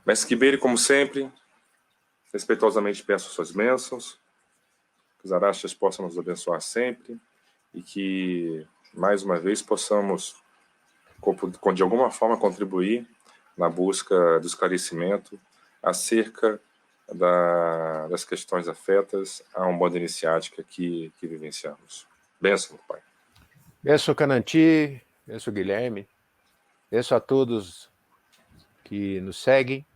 Mestre Kiberi, como sempre, respeitosamente peço suas bênçãos, que os Arashtas possam nos abençoar sempre e que, mais uma vez, possamos, de alguma forma, contribuir na busca do esclarecimento acerca das questões afetas à Umbanda iniciática que vivenciamos. Bênção, Pai. Benção, Cananti, benção, Guilherme, benção a todos que nos seguem.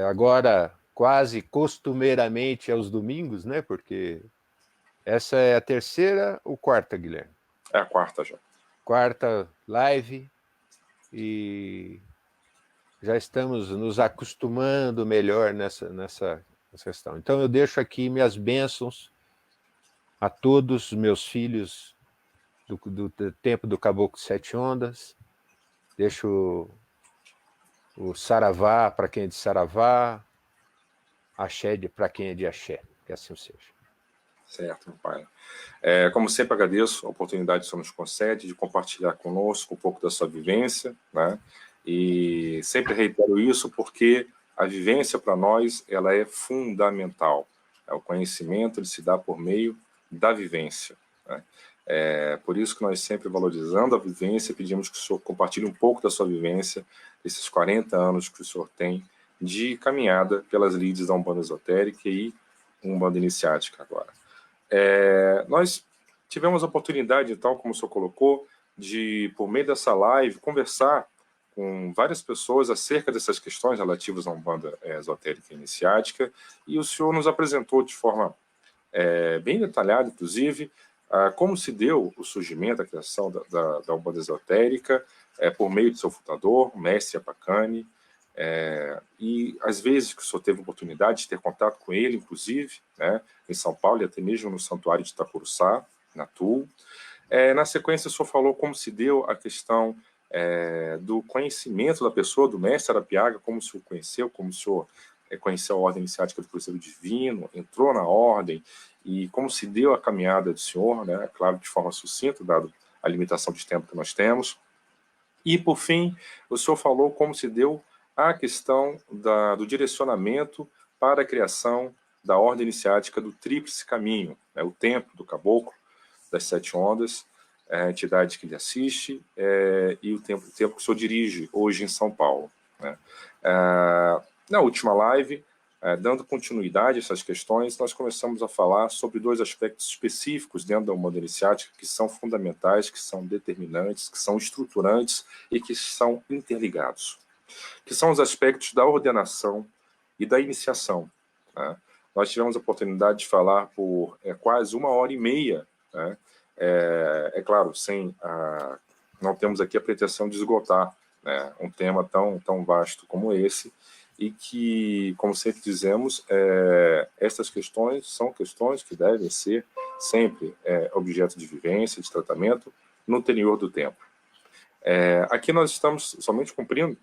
Agora, quase costumeiramente aos domingos, né? Porque essa é a terceira ou quarta, Guilherme? É a quarta já. Quarta live e já estamos nos acostumando melhor nessa questão. Então eu deixo aqui minhas bênçãos a todos os meus filhos do tempo do Caboclo Sete Ondas. Deixo o Saravá para quem é de Saravá, Axé para quem é de Axé, que assim seja. Certo, meu Pai. Como sempre, agradeço a oportunidade que o Senhor nos concede de compartilhar conosco um pouco da sua vivência, né? E sempre reitero isso porque a vivência para nós ela é fundamental. O conhecimento ele se dá por meio da vivência, né? Por isso que nós sempre valorizando a vivência, pedimos que o Senhor compartilhe um pouco da sua vivência, esses 40 anos que o Senhor tem de caminhada pelas lides da Umbanda Esotérica e Umbanda Iniciática agora. Nós tivemos a oportunidade, tal como o senhor colocou, de, por meio dessa live, conversar com várias pessoas acerca dessas questões relativas à Umbanda Esotérica e Iniciática, e o senhor nos apresentou de forma bem detalhada, inclusive, como se deu o surgimento, a criação da Umbanda Esotérica, por meio do seu fundador, o mestre Apacani, e às vezes que o senhor teve a oportunidade de ter contato com ele, inclusive, né, em São Paulo e até mesmo no Santuário de Itacuruçá, na TUL. Na sequência, o senhor falou como se deu a questão do conhecimento da pessoa, do mestre Arapiaga, como o senhor conheceu, como o senhor conheceu a Ordem Iniciática do Cruzeiro Divino, entrou na Ordem, e como se deu a caminhada do senhor, né, claro, de forma sucinta, dado a limitação de tempo que nós temos. E, por fim, o senhor falou como se deu a questão do direcionamento para a criação da Ordem Iniciática do Tríplice Caminho, né, o Templo do Caboclo, das Sete Ondas, a entidade que lhe assiste, e o templo que o senhor dirige hoje em São Paulo, né. Na última live, dando continuidade a essas questões, nós começamos a falar sobre dois aspectos específicos dentro da Umbanda Iniciática que são fundamentais, que são determinantes, que são estruturantes e que são interligados, que são os aspectos da ordenação e da iniciação, né? Nós tivemos a oportunidade de falar por quase 1h30, né? Claro, não temos aqui a pretensão de esgotar, né, um tema tão vasto como esse, e que, como sempre dizemos, essas questões são questões que devem ser sempre objeto de vivência, de tratamento, no tenor do tempo. Aqui nós estamos somente cumprindo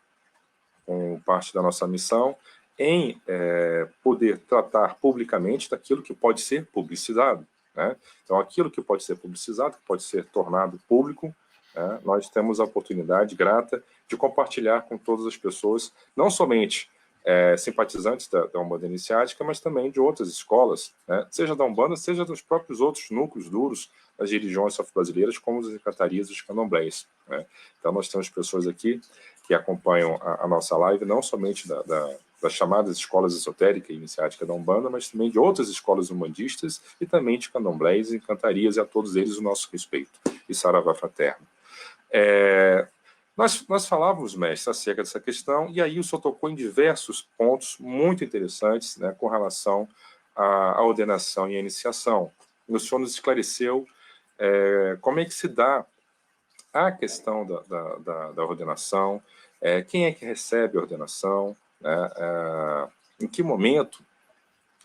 com parte da nossa missão em poder tratar publicamente daquilo que pode ser publicizado, né? Então, aquilo que pode ser publicizado, que pode ser tornado público, né, nós temos a oportunidade grata de compartilhar com todas as pessoas, não somente simpatizantes da Umbanda Iniciática, mas também de outras escolas, né, seja da Umbanda, seja dos próprios outros núcleos duros das religiões afro-brasileiras, como as encantarias e os candomblés, né? Então, nós temos pessoas aqui que acompanham a nossa live, não somente das chamadas escolas esotérica e iniciática da Umbanda, mas também de outras escolas umbandistas e também de candomblés e encantarias, e a todos eles o nosso respeito e saravá fraterno. Nós falávamos, mestre, acerca dessa questão, e aí o senhor tocou em diversos pontos muito interessantes, né, com relação à ordenação e à iniciação. O senhor nos esclareceu como é que se dá a questão da ordenação, quem é que recebe a ordenação, né, em que momento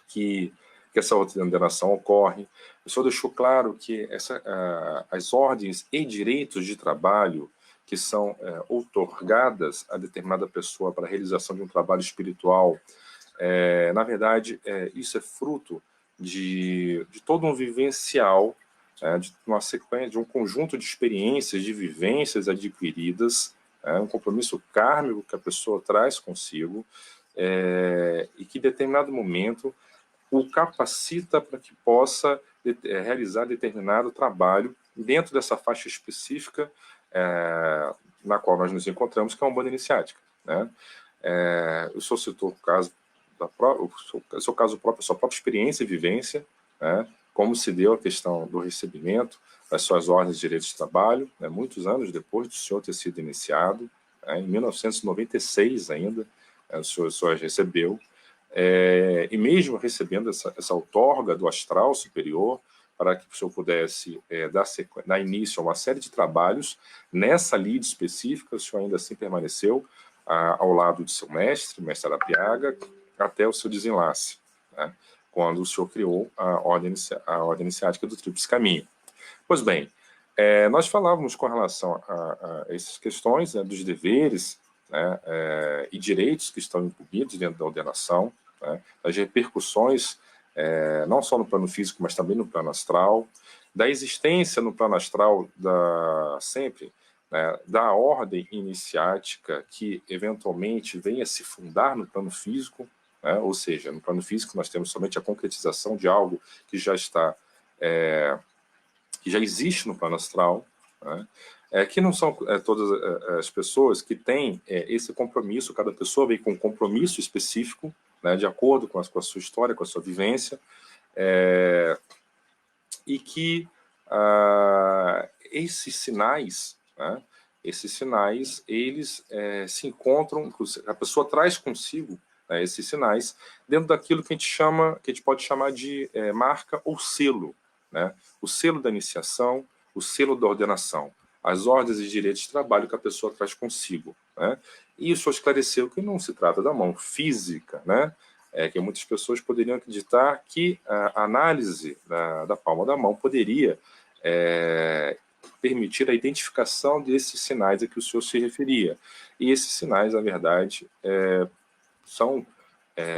que essa ordenação ocorre. O senhor deixou claro que as ordens e direitos de trabalho que são outorgadas a determinada pessoa para a realização de um trabalho espiritual, na verdade, isso é fruto de todo um vivencial, de uma sequência, de um conjunto de experiências, de vivências adquiridas, um compromisso kármico que a pessoa traz consigo, e que em determinado momento o capacita para que possa realizar determinado trabalho dentro dessa faixa específica na qual nós nos encontramos, que é uma banda iniciática, né? O senhor citou o caso o seu caso próprio, a sua própria experiência e vivência, né? Como se deu a questão do recebimento das suas ordens de direito de trabalho, né? Muitos anos depois do senhor ter sido iniciado, em 1996 ainda, o senhor recebeu, e mesmo recebendo essa outorga do astral superior, para que o senhor pudesse dar início a uma série de trabalhos, nessa lide específica, o senhor ainda assim permaneceu ao lado de seu mestre Arapiaga, até o seu desenlace, né, quando o senhor criou a ordem iniciática do Tríplice Caminho. Pois bem, nós falávamos com relação a essas questões, né, dos deveres, né, e direitos que estão incluídos dentro da ordenação, né, as repercussões, não só no plano físico, mas também no plano astral, da existência no plano astral sempre, né, da ordem iniciática que eventualmente venha se fundar no plano físico, né, ou seja, no plano físico nós temos somente a concretização de algo que já está, que já existe no plano astral, né, que não são todas as pessoas que têm esse compromisso, cada pessoa vem com um compromisso específico, né, de acordo com a sua história, com a sua vivência, e que esses sinais, né, eles se encontram, a pessoa traz consigo, né, esses sinais dentro daquilo que a gente pode chamar de marca ou selo, né, o selo da iniciação, o selo da ordenação, as ordens e direitos de trabalho que a pessoa traz consigo, né? E o senhor esclareceu que não se trata da mão física, né? Que muitas pessoas poderiam acreditar que a análise da palma da mão poderia permitir a identificação desses sinais a que o senhor se referia. E esses sinais, na verdade, são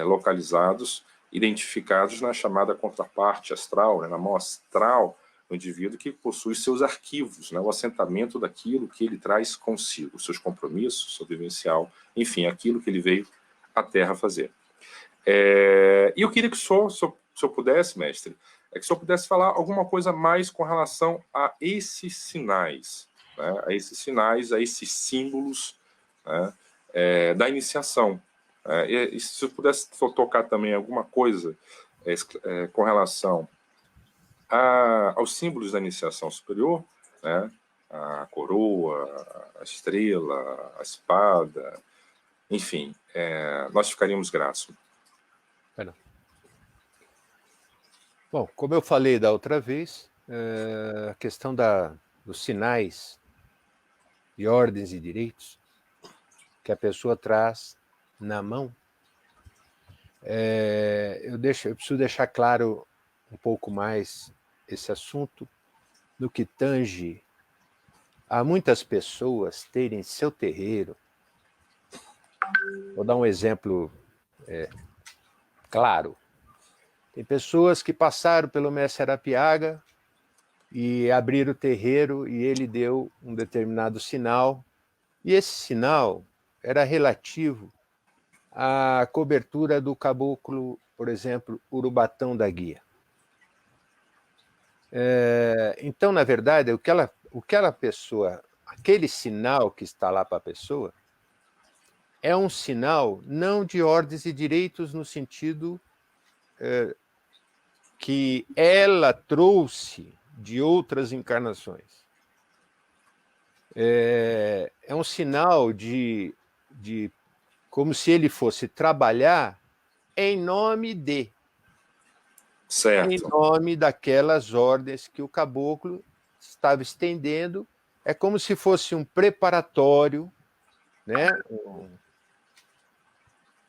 localizados, identificados na chamada contraparte astral, né, na mão astral do indivíduo, que possui seus arquivos, né, o assentamento daquilo que ele traz consigo, seus compromissos, seu vivencial, enfim, aquilo que ele veio à Terra fazer. E eu queria que se o senhor pudesse, mestre, que o senhor pudesse falar alguma coisa mais com relação a esses sinais, né, a esses símbolos, né, da iniciação. E se eu pudesse tocar também alguma coisa com relação aos símbolos da iniciação superior, né, a coroa, a estrela, a espada, enfim, nós ficaríamos gratos. Bom, como eu falei da outra vez, a questão dos sinais e ordens e direitos que a pessoa traz na mão, eu preciso deixar claro um pouco mais esse assunto no que tange a muitas pessoas terem seu terreiro. Vou dar um exemplo claro. Tem pessoas que passaram pelo mestre Arapiaga e abriram o terreiro e ele deu um determinado sinal, e esse sinal era relativo à cobertura do caboclo, por exemplo, Urubatão da Guia. Então, na verdade, aquela pessoa, aquele sinal que está lá para a pessoa, é um sinal não de ordens e direitos no sentido que ela trouxe de outras encarnações. É um sinal de como se ele fosse trabalhar em nome de, certo, em nome daquelas ordens que o caboclo estava estendendo. É como se fosse um preparatório, né?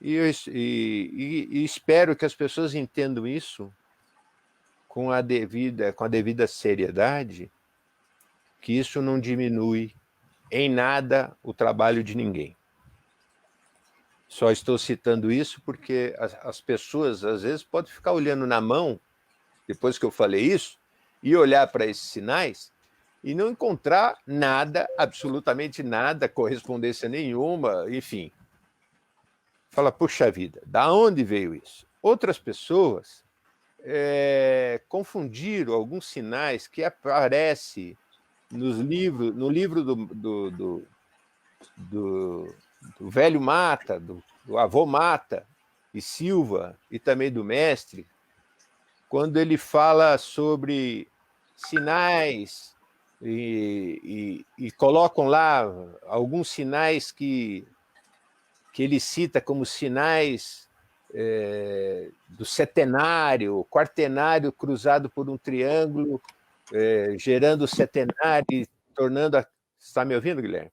E espero que as pessoas entendam isso com a devida seriedade, que isso não diminui em nada o trabalho de ninguém. Só estou citando isso porque as pessoas, às vezes, podem ficar olhando na mão, depois que eu falei isso, e olhar para esses sinais e não encontrar nada, absolutamente nada, correspondência nenhuma, enfim. Fala, puxa vida, da onde veio isso? Outras pessoas confundiram alguns sinais que aparecem no livro do velho Mata, do avô Mata e Silva, e também do mestre, quando ele fala sobre sinais e colocam lá alguns sinais que ele cita como sinais do setenário, quaternário cruzado por um triângulo, gerando o setenário e tornando a... Está me ouvindo, Guilherme?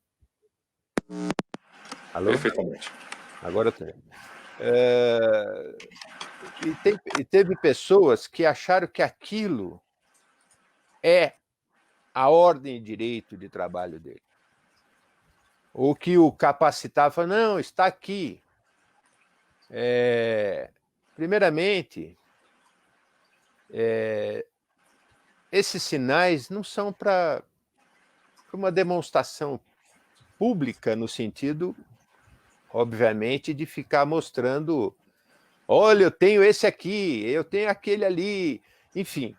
Alô? Perfeitamente. Agora estou. E teve pessoas que acharam que aquilo é a ordem e direito de trabalho dele. Ou que o capacitava, não, está aqui. Primeiramente, esses sinais não são para uma demonstração pública, no sentido, obviamente, de ficar mostrando, olha, eu tenho esse aqui, eu tenho aquele ali, enfim.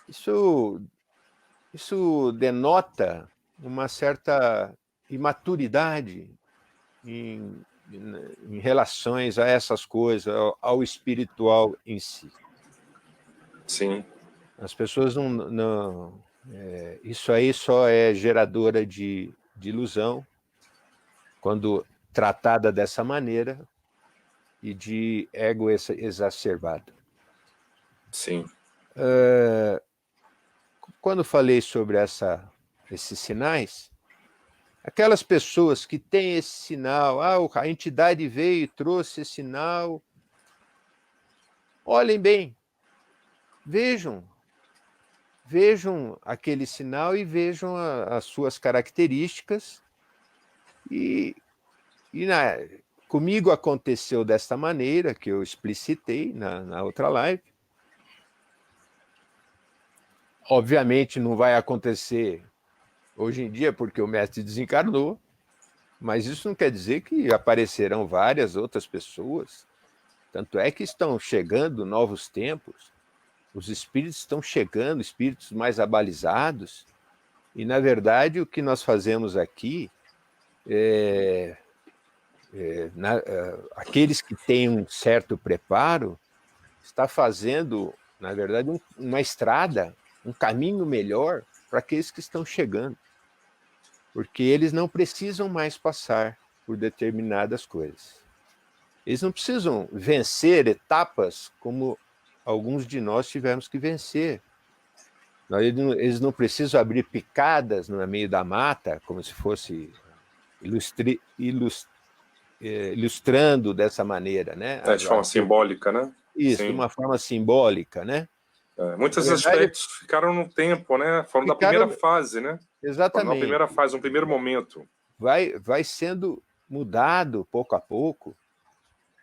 Isso denota uma certa imaturidade em relações a essas coisas, ao espiritual em si. Sim. As pessoas não isso aí só é geradora de ilusão quando tratada dessa maneira e de ego exacerbado. Sim. Quando falei sobre esses sinais, aquelas pessoas que têm esse sinal, a entidade veio e trouxe esse sinal, olhem bem, vejam aquele sinal e vejam as suas características. Comigo aconteceu desta maneira, que eu explicitei na outra live. Obviamente não vai acontecer hoje em dia, porque o mestre desencarnou, mas isso não quer dizer que aparecerão várias outras pessoas. Tanto é que estão chegando novos tempos, os espíritos estão chegando, espíritos mais abalizados, e, na verdade, o que nós fazemos aqui aqueles que têm um certo preparo, está fazendo, na verdade, uma estrada, um caminho melhor para aqueles que estão chegando. Porque eles não precisam mais passar por determinadas coisas. Eles não precisam vencer etapas como alguns de nós tivemos que vencer. Eles não precisam abrir picadas no meio da mata, como se fosse ilustrando dessa maneira, né? De forma simbólica, né? Isso, sim. De uma forma simbólica, né? Muitos aspectos ficaram no tempo, né? Foram da primeira fase, né? Exatamente. Foram na primeira fase, no primeiro momento. Vai sendo mudado pouco a pouco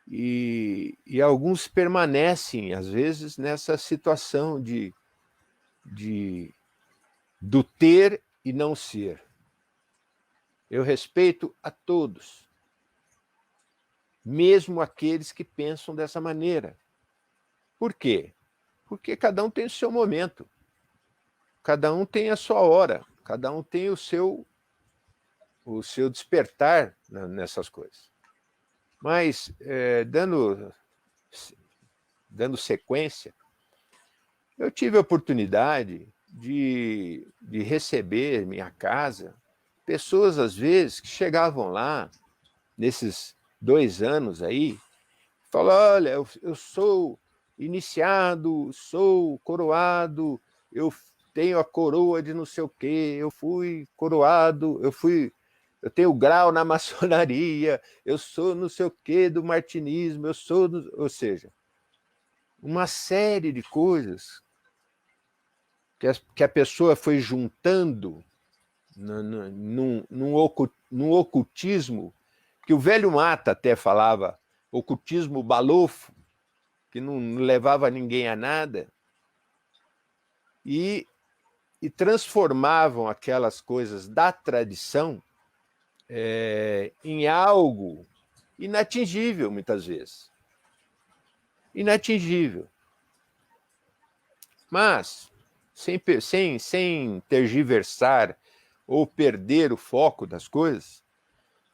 e alguns permanecem, às vezes, nessa situação do ter e não ser. Eu respeito a todos, mesmo aqueles que pensam dessa maneira. Por quê? Porque cada um tem o seu momento, cada um tem a sua hora, cada um tem o seu despertar nessas coisas. Mas, dando sequência, eu tive a oportunidade de receber em minha casa pessoas, às vezes, que chegavam lá, nesses 2 anos aí, falavam, olha, eu sou iniciado, sou coroado, eu tenho a coroa de não sei o quê, eu fui coroado, eu tenho grau na maçonaria, eu sou não sei o quê do martinismo, ou seja, uma série de coisas que a pessoa foi juntando num ocultismo, que o velho Mata até falava, ocultismo balofo, que não levava ninguém a nada, e e transformavam aquelas coisas da tradição em algo inatingível, muitas vezes. Inatingível. Mas, sem tergiversar ou perder o foco das coisas,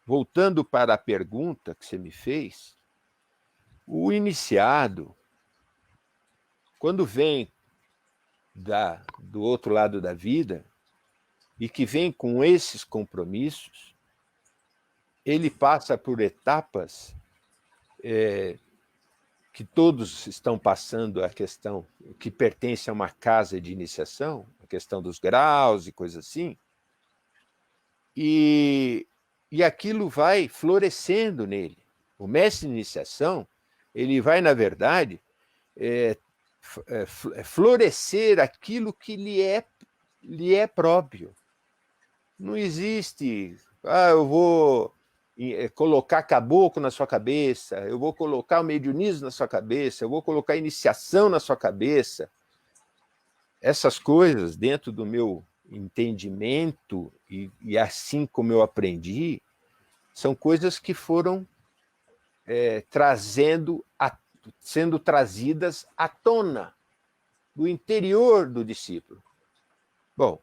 voltando para a pergunta que você me fez, o iniciado, quando vem do outro lado da vida e que vem com esses compromissos, ele passa por etapas que todos estão passando, a questão que pertence a uma casa de iniciação, a questão dos graus e coisas assim, e aquilo vai florescendo nele. O mestre de iniciação, ele vai, na verdade, florescer aquilo que lhe é próprio. Não existe, eu vou colocar caboclo na sua cabeça, eu vou colocar o mediunismo na sua cabeça, eu vou colocar a iniciação na sua cabeça. Essas coisas, dentro do meu entendimento, e assim como eu aprendi, são coisas que foram sendo trazidas à tona, do interior do discípulo. Bom,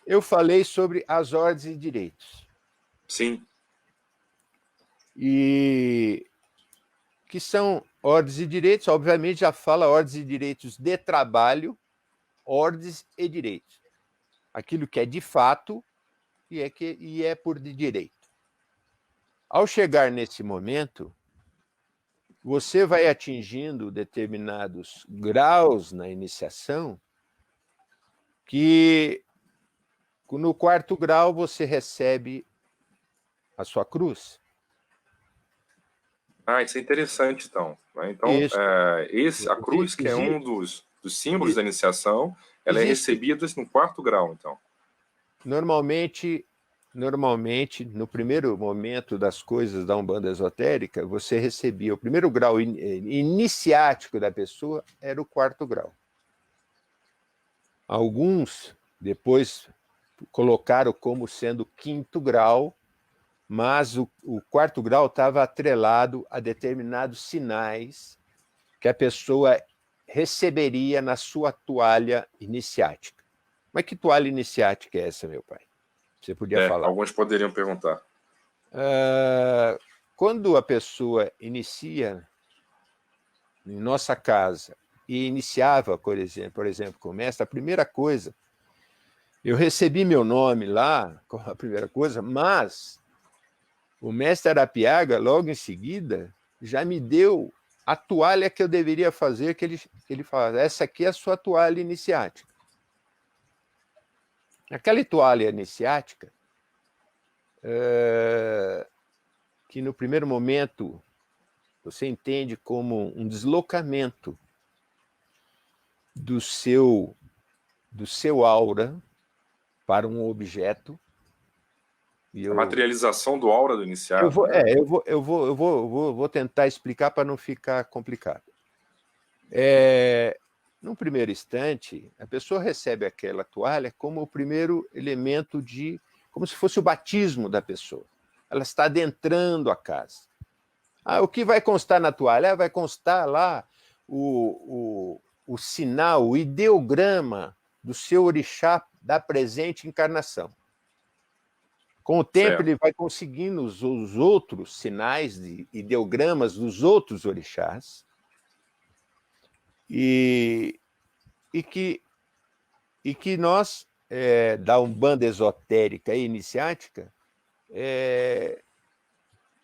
eu falei sobre as ordens e direitos. Sim. E que são ordens e direitos, obviamente já fala ordens e direitos de trabalho, ordens e direitos. Aquilo que é de fato e é por de direito. Ao chegar nesse momento, você vai atingindo determinados graus na iniciação que no 4º grau você recebe a sua cruz. Isso é interessante, então. Né? Então, a cruz, que é um dos símbolos da iniciação, ela é recebida no 4º grau, então. Normalmente, no primeiro momento das coisas da Umbanda esotérica, você recebia o primeiro grau iniciático da pessoa, era o 4º grau. Alguns depois colocaram como sendo o 5º grau, mas o 4º grau estava atrelado a determinados sinais que a pessoa receberia na sua toalha iniciática. Mas que toalha iniciática é essa, meu pai? Você podia falar. Alguns poderiam perguntar. Quando a pessoa inicia em nossa casa e iniciava, por exemplo, com o mestre, a primeira coisa, eu recebi meu nome lá, como a primeira coisa, mas o mestre Arapiaga, logo em seguida, já me deu a toalha que eu deveria fazer, que ele fala, essa aqui é a sua toalha iniciática. Aquela toalha iniciática, que no primeiro momento você entende como um deslocamento do seu aura para um objeto. A materialização do aura do iniciado. Eu vou tentar explicar para não ficar complicado. Num primeiro instante, a pessoa recebe aquela toalha como o primeiro elemento como se fosse o batismo da pessoa. Ela está adentrando a casa. O que vai constar na toalha? Vai constar lá o sinal, o ideograma do seu orixá da presente encarnação. Com o tempo, ele vai conseguindo os outros sinais de ideogramas dos outros orixás e que nós, da Umbanda esotérica e iniciática,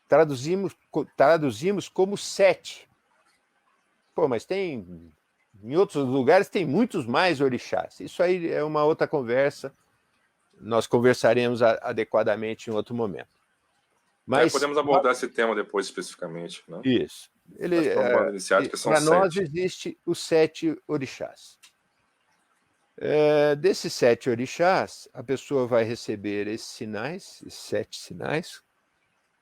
traduzimos como 7. Mas em outros lugares tem muitos mais orixás. Isso aí é uma outra conversa. Nós conversaremos adequadamente em outro momento. Mas podemos abordar esse tema depois especificamente. Né? Isso. Para nós existe os 7 orixás. Desses 7 orixás, a pessoa vai receber esses 7 sinais,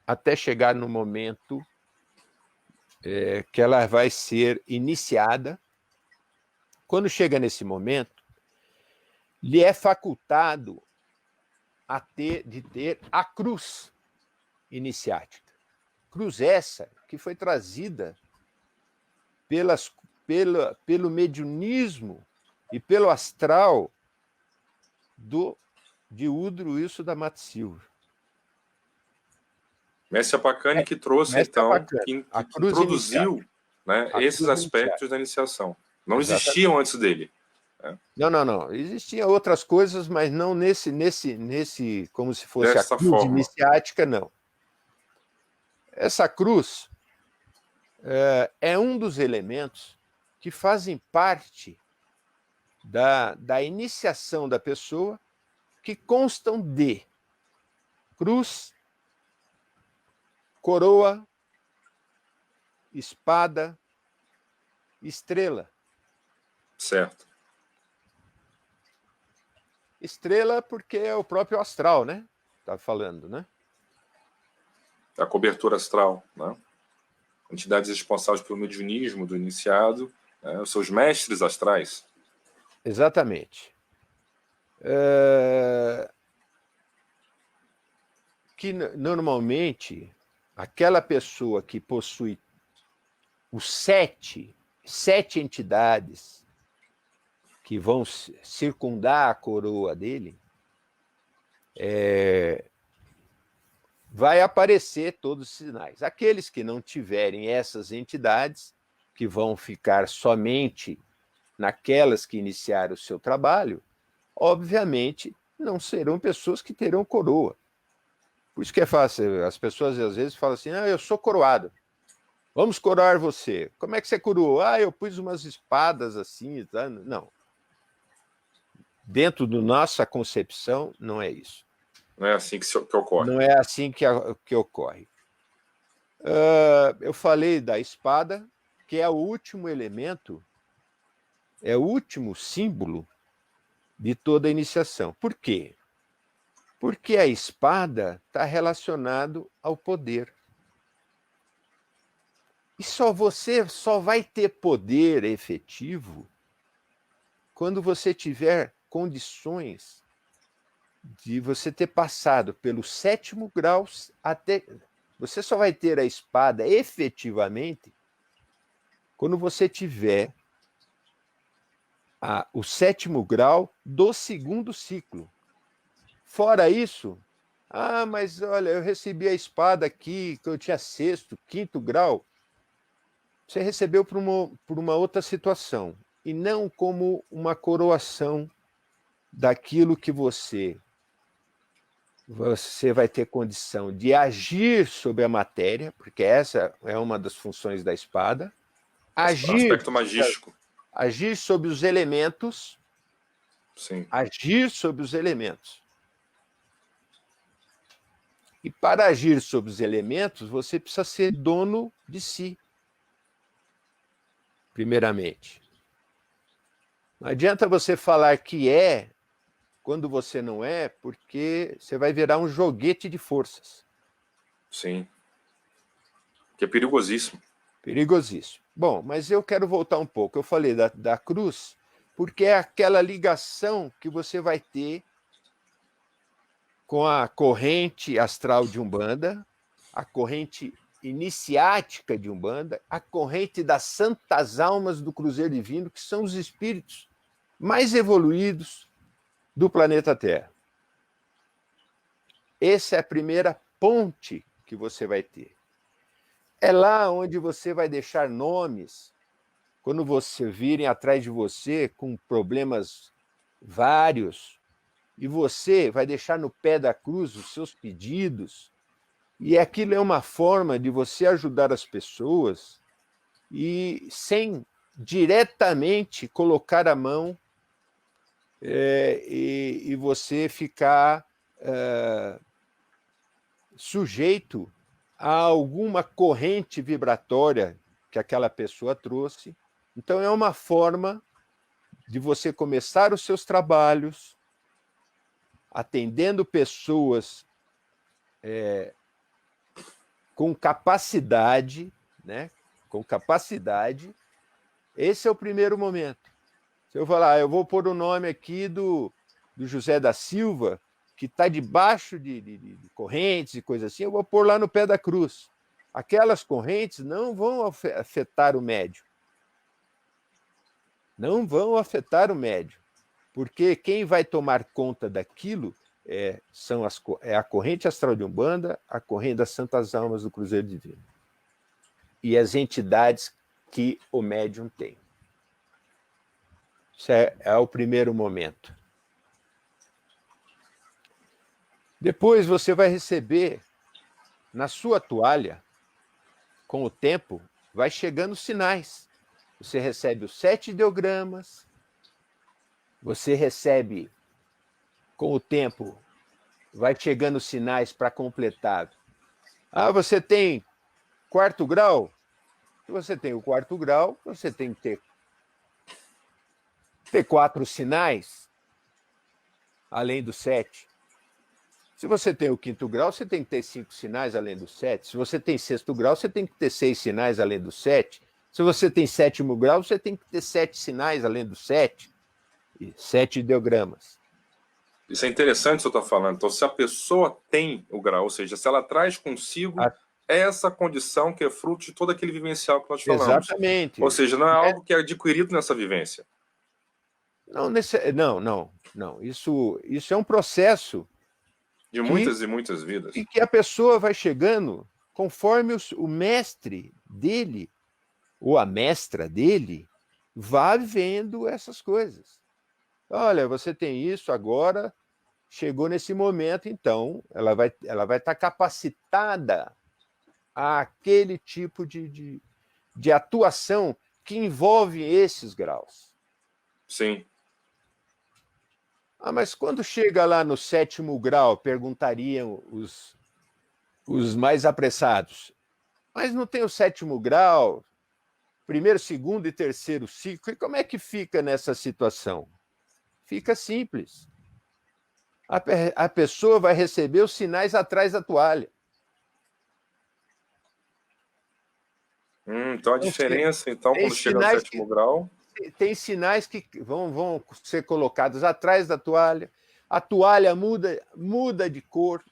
até chegar no momento que ela vai ser iniciada. Quando chega nesse momento, lhe é facultado de ter a cruz iniciática. Cruz essa que foi trazida pelo mediunismo e pelo astral de Udro Wilson da Mata Silva. Mestre Apacani que trouxe, então, que introduziu, né, esses aspectos da iniciação. Não existiam antes dele. Né? Não. Existiam outras coisas, mas não nesse como se fosse dessa a cruz forma. iniciática, não. Essa cruz é um dos elementos que fazem parte da iniciação da pessoa, que constam de cruz, coroa, espada, estrela. Certo. Estrela porque é o próprio astral, né? Tá falando, né? A cobertura astral, né? Entidades responsáveis pelo mediunismo do iniciado, né? Os seus mestres astrais. Exatamente. Que normalmente aquela pessoa que possui os sete entidades que vão circundar a coroa dele, vai aparecer todos os sinais. Aqueles que não tiverem essas entidades, que vão ficar somente naquelas que iniciaram o seu trabalho, obviamente não serão pessoas que terão coroa. Por isso que é fácil, as pessoas às vezes falam assim, eu sou coroado, vamos coroar você. Como é que você coroou? Eu pus umas espadas assim, tá? Não. Dentro da nossa concepção, não é isso. Não é assim que ocorre. Não é assim que ocorre. Eu falei da espada, que é o último elemento, é o último símbolo de toda a iniciação. Por quê? Porque a espada está relacionado ao poder. E você só vai ter poder efetivo quando você tiver condições de você ter passado pelo 7º grau até... Você só vai ter a espada efetivamente quando você tiver o 7º grau do 2º ciclo. Fora isso, mas olha, eu recebi a espada aqui, que eu tinha 6º, 5º grau. Você recebeu por uma outra situação, e não como uma coroação daquilo que você vai ter condição de agir sobre a matéria, porque essa é uma das funções da espada. Aspecto magístico. Agir sobre os elementos. Sim. Agir sobre os elementos. E para agir sobre os elementos, você precisa ser dono de si, primeiramente. Não adianta você falar que é quando você não é, porque você vai virar um joguete de forças. Sim. Que é perigosíssimo. Perigosíssimo. Bom, mas eu quero voltar um pouco. Eu falei da cruz, porque é aquela ligação que você vai ter com a corrente astral de Umbanda, a corrente iniciática de Umbanda, a corrente das santas almas do Cruzeiro Divino, que são os espíritos mais evoluídos do planeta Terra. Essa é a primeira ponte que você vai ter. É lá onde você vai deixar nomes, quando você virem atrás de você com problemas vários, e você vai deixar no pé da cruz os seus pedidos, e aquilo é uma forma de você ajudar as pessoas e sem diretamente colocar a mão e você ficar sujeito a alguma corrente vibratória que aquela pessoa trouxe. Então, é uma forma de você começar os seus trabalhos atendendo pessoas com capacidade, né? Com capacidade. Esse é o primeiro momento. Se eu falar, eu vou pôr o nome aqui do do José da Silva, que está debaixo de correntes e coisas assim, eu vou pôr lá no pé da cruz. Aquelas correntes não vão afetar o médium. Não vão afetar o médium, porque quem vai tomar conta daquilo é a corrente astral de Umbanda, a corrente das Santas Almas do Cruzeiro Divino e as entidades que o médium tem. Isso é o primeiro momento. Depois você vai receber na sua toalha, com o tempo, vai chegando sinais. Você recebe os 7 ideogramas, você recebe, com o tempo, vai chegando sinais para completar. Você tem 4º grau? Se você tem o 4º grau, você tem que ter 4 sinais, além dos 7. Se você tem o 5º grau, você tem que ter 5 sinais além dos 7. Se você tem 6º grau, você tem que ter 6 sinais além dos 7. Se você tem 7º grau, você tem que ter 7 sinais além dos 7. E 7 ideogramas. Isso é interessante o que você está falando. Então, se a pessoa tem o grau, ou seja, se ela traz consigo essa condição que é fruto de todo aquele vivencial que nós falamos. Exatamente. Ou seja, não é algo que é adquirido nessa vivência. Não. Isso é um processo de muitas e muitas vidas. E que a pessoa vai chegando conforme o mestre dele, ou a mestra dele, vai vendo essas coisas. Olha, você tem isso agora, chegou nesse momento, então ela vai estar capacitada a aquele tipo de atuação que envolve esses graus. Sim. Mas quando chega lá no 7º grau, perguntariam os mais apressados, mas não tem o 7º grau, 1º, 2º e 3º ciclo, e como é que fica nessa situação? Fica simples. A pessoa vai receber os sinais atrás da toalha. Então a diferença, quando chega no 7º grau... Tem sinais que vão ser colocados atrás da toalha, a toalha muda de cor,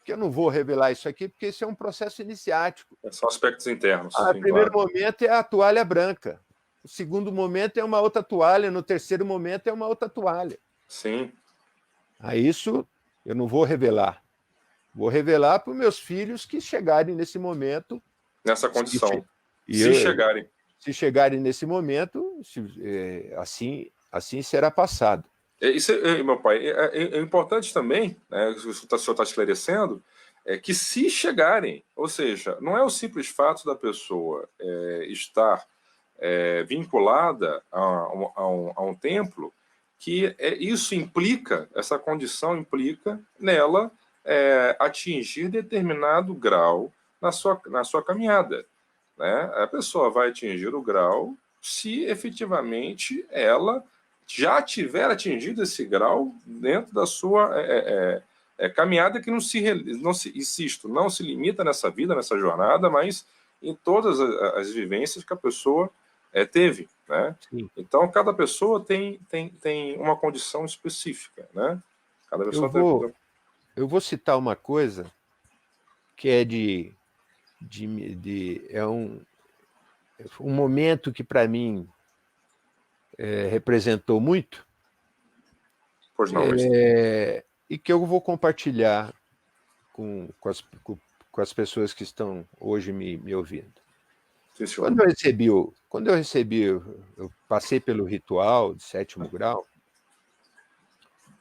que eu não vou revelar isso aqui, porque isso é um processo iniciático. São aspectos internos. O primeiro momento é a toalha branca, o segundo momento é uma outra toalha, no terceiro momento é uma outra toalha. Sim. Isso eu não vou revelar. Vou revelar para os meus filhos que chegarem nesse momento. Nessa condição. Se chegarem. Se chegarem nesse momento, assim será passado. Isso, meu pai, é importante também, né, o senhor está esclarecendo, que se chegarem, ou seja, não é o simples fato da pessoa estar vinculada a um templo, que isso implica, essa condição implica nela atingir determinado grau na sua caminhada. Né? A pessoa vai atingir o grau se efetivamente ela já tiver atingido esse grau dentro da sua caminhada, que não se limita nessa vida, nessa jornada, mas em todas as vivências que a pessoa teve. Né? Então, cada pessoa tem uma condição específica. Né? Cada pessoa eu vou citar uma coisa que é é um momento que para mim representou muito, pois não, e que eu vou compartilhar com as pessoas que estão hoje me ouvindo. Sim, quando eu passei pelo ritual de 7º grau,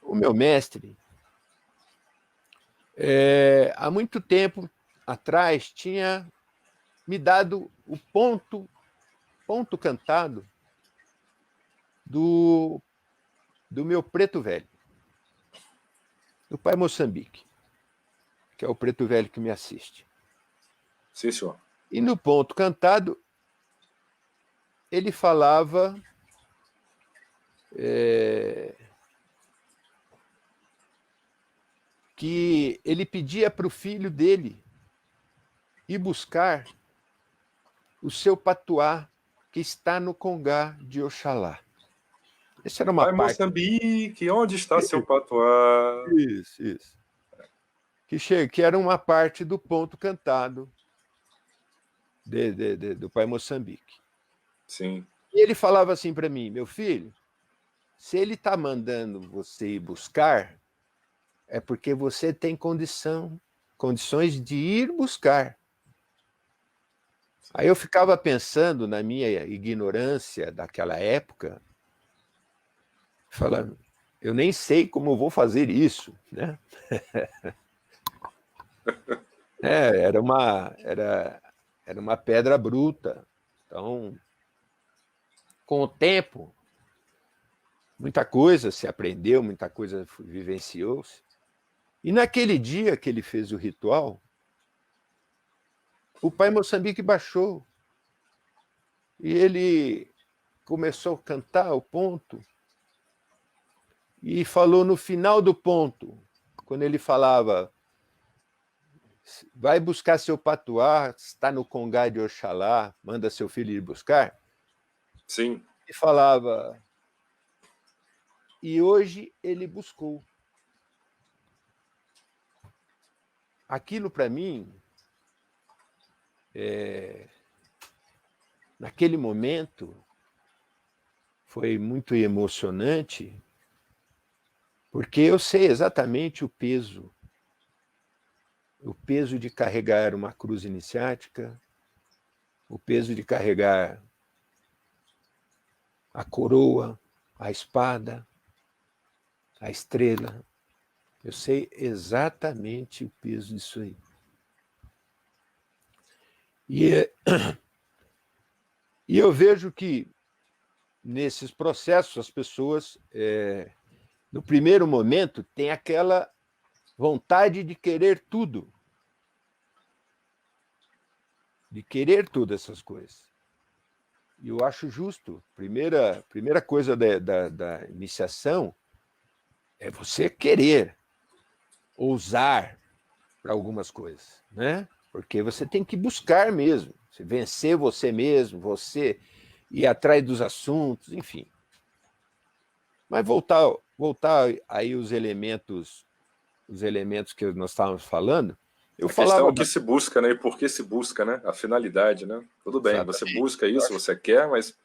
o meu mestre, há muito tempo atrás, tinha me dado o ponto cantado do meu preto velho, do Pai Moçambique, que é o preto velho que me assiste. Sim, senhor. E no ponto cantado, ele falava que ele pedia para o filho dele ir buscar o seu patuá que está no Congá de Oxalá. Essa era uma Pai parte. Moçambique, onde está seu patuá? Isso. Que era uma parte do ponto cantado do Pai Moçambique. Sim. E ele falava assim para mim: meu filho, se ele está mandando você ir buscar, é porque você tem condições de ir buscar. Aí eu ficava pensando na minha ignorância daquela época, falando, eu nem sei como eu vou fazer isso, né? Era uma pedra bruta. Então, com o tempo, muita coisa se aprendeu, muita coisa vivenciou-se. E naquele dia que ele fez o ritual, o Pai Moçambique baixou. E ele começou a cantar o ponto e falou no final do ponto, quando ele falava, vai buscar seu patuá, está no congá de Oxalá, manda seu filho ir buscar. Sim. E falava, e hoje ele buscou. Aquilo para mim, naquele momento, foi muito emocionante, porque eu sei exatamente o peso de carregar uma cruz iniciática, o peso de carregar a coroa, a espada, a estrela. Eu sei exatamente o peso disso aí. E eu vejo que, nesses processos, as pessoas, no primeiro momento, têm aquela vontade de querer tudo. De querer todas essas coisas. E eu acho justo. Primeira coisa da iniciação é você querer, ousar para algumas coisas, né? Porque você tem que buscar mesmo, vencer você mesmo, você ir atrás dos assuntos, enfim. Mas voltar aí os elementos que nós estávamos falando, A questão é o que se busca, né? E por que se busca, né? A finalidade, né? Tudo bem, exatamente. Você busca isso, você quer, mas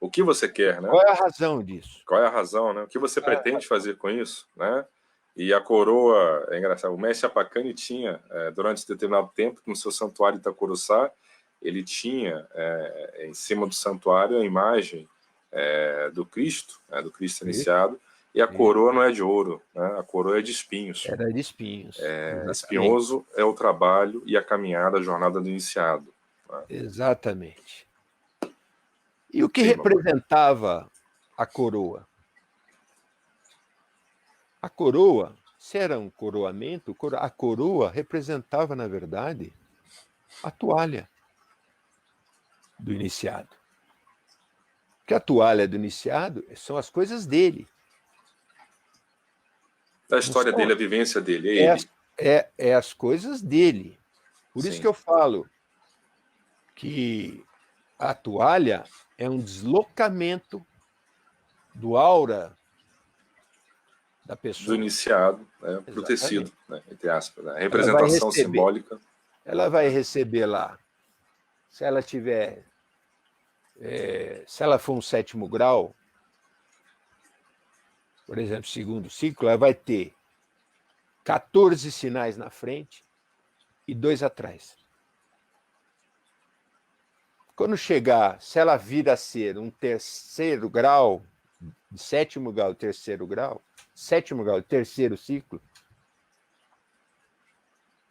o que você quer, né? Qual é a razão disso? Qual é a razão, né? O que você pretende fazer com isso, né? E a coroa, é engraçado, o mestre Apacani tinha, durante determinado tempo, no seu santuário Itacuruçá, ele tinha em cima do santuário a imagem do Cristo iniciado, e a coroa não é de ouro, né? A coroa é de espinhos. Era de espinhos. Espinhoso é o trabalho e a caminhada, a jornada do iniciado. Né? Exatamente. E o que representava a coroa? A coroa, se era um coroamento, a coroa representava, na verdade, a toalha do iniciado. Porque a toalha do iniciado são as coisas dele. A história dele, a vivência dele, é ele. É as coisas dele. Por isso que eu falo que a toalha é um deslocamento do aura da pessoa. Do iniciado, para o tecido, né, entre aspas. Né? A representação simbólica. Ela vai receber lá, se ela tiver, se ela for um 7º grau, por exemplo, segundo ciclo, ela vai ter 14 sinais na frente e 2 atrás. Quando chegar, se ela vir a ser um 3º grau, 7º grau, 3º grau, 7º grau, 3º ciclo,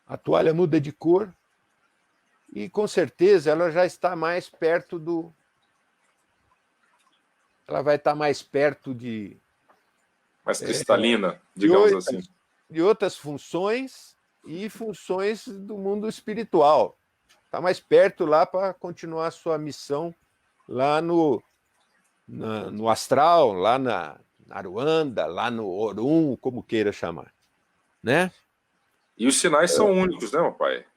a toalha muda de cor e, com certeza, ela já está mais perto do... Ela vai estar mais perto de... Mais cristalina, digamos assim. De outras funções e funções do mundo espiritual. Está mais perto lá para continuar a sua missão lá no astral, lá na Aruanda, lá no Orum, como queira chamar. Né? E os sinais são únicos, né, meu pai?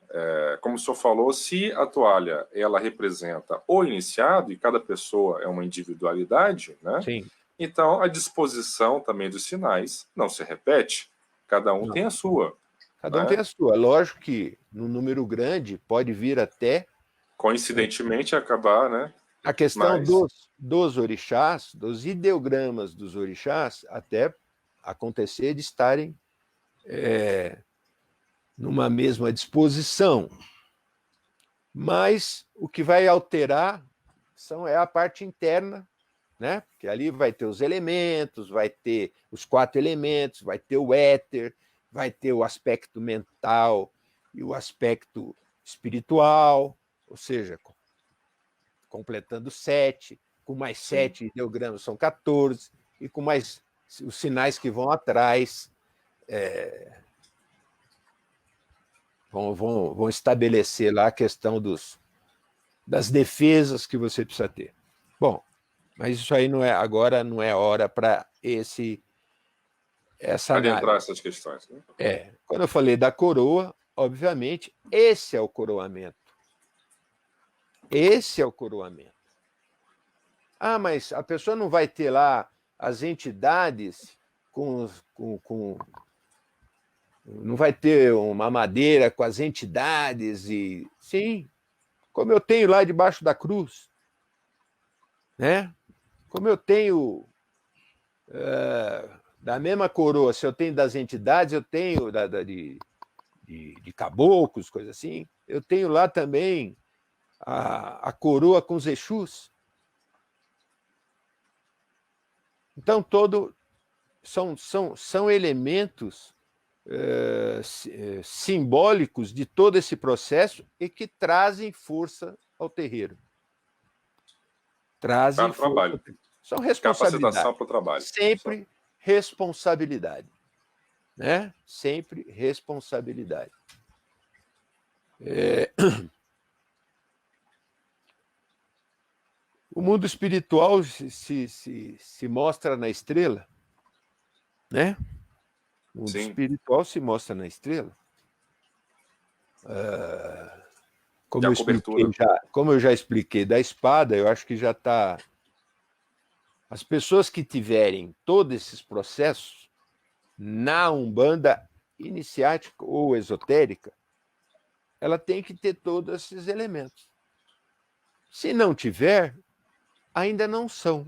Como o senhor falou, se a toalha ela representa o iniciado, e cada pessoa é uma individualidade, né? Sim. Então, a disposição também dos sinais não se repete. Cada um tem a sua. Cada um tem a sua. Lógico que, no número grande, pode vir até... Coincidentemente, acabar, né? A questão dos orixás, dos ideogramas dos orixás, até acontecer de estarem numa mesma disposição. Mas o que vai alterar é a parte interna, né? Porque ali vai ter os elementos, vai ter os 4 elementos, vai ter o éter, vai ter o aspecto mental e o aspecto espiritual, ou seja, completando 7, com mais 7 ideogramas são 14, e com mais os sinais que vão atrás vão estabelecer lá a questão das defesas que você precisa ter. Bom, mas isso aí agora não é hora para essa adentrar análise. essas questões. Né? Quando eu falei da coroa, obviamente, esse é o coroamento. Esse é o coroamento. Ah, mas a pessoa não vai ter lá as entidades não vai ter uma madeira com as entidades e... Sim, como eu tenho lá debaixo da cruz, né? Como eu tenho da mesma coroa, se eu tenho das entidades, eu tenho de caboclos, coisa assim, eu tenho lá também a coroa com os Exus. Então, são elementos simbólicos de todo esse processo e que trazem força ao terreiro. Trazem para o trabalho. São responsabilidades. Capacitação para o trabalho. Sempre responsabilidade. Né? Sempre responsabilidade. O mundo espiritual se mostra na estrela, né? O mundo espiritual se mostra na estrela. Como eu já expliquei da espada, eu acho que já está... As pessoas que tiverem todos esses processos na Umbanda iniciática ou esotérica, ela tem que ter todos esses elementos. Se não tiver, ainda não são.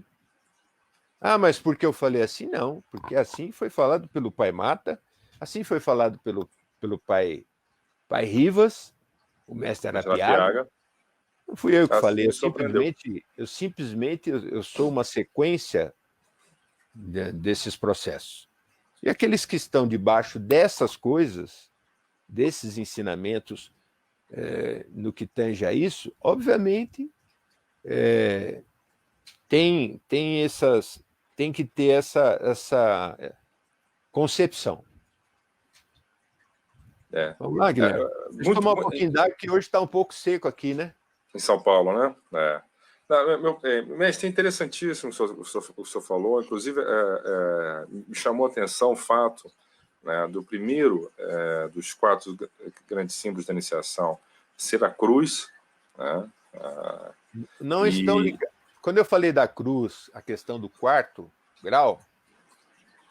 Ah, mas por que eu falei assim? Não, porque assim foi falado pelo pai Mata, assim foi falado pelo pai Rivas, o mestre Arapiaga. Não fui eu que falei, eu simplesmente sou uma sequência desses processos. E aqueles que estão debaixo dessas coisas, desses ensinamentos, no que tange a isso, obviamente, tem que ter essa concepção. Vamos lá, Guilherme. Deixa eu tomar um pouquinho d'água, que hoje está um pouco seco aqui, né? Em São Paulo, né? Mestre, é interessantíssimo o senhor falou. Inclusive, me chamou a atenção o fato, né, do primeiro dos 4 grandes símbolos da iniciação ser a cruz. Né? Não estão ligados. Quando eu falei da cruz, a questão do 4º grau,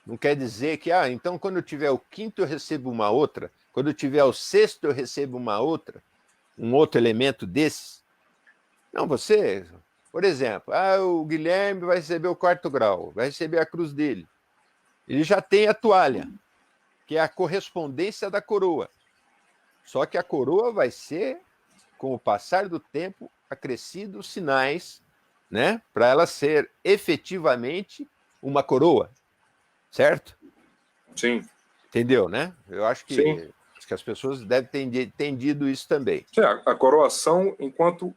não quer dizer que, então quando eu tiver o 5º eu recebo uma outra, quando eu tiver o 6º eu recebo um outro elemento desses. Não, você, por exemplo, o Guilherme vai receber o 4º grau, vai receber a cruz dele. Ele já tem a toalha, que é a correspondência da coroa. Só que a coroa vai ser, com o passar do tempo, acrescido os sinais, né, para ela ser efetivamente uma coroa, certo? Sim. Entendeu, né? Eu acho que as pessoas devem ter entendido isso também. A coroação enquanto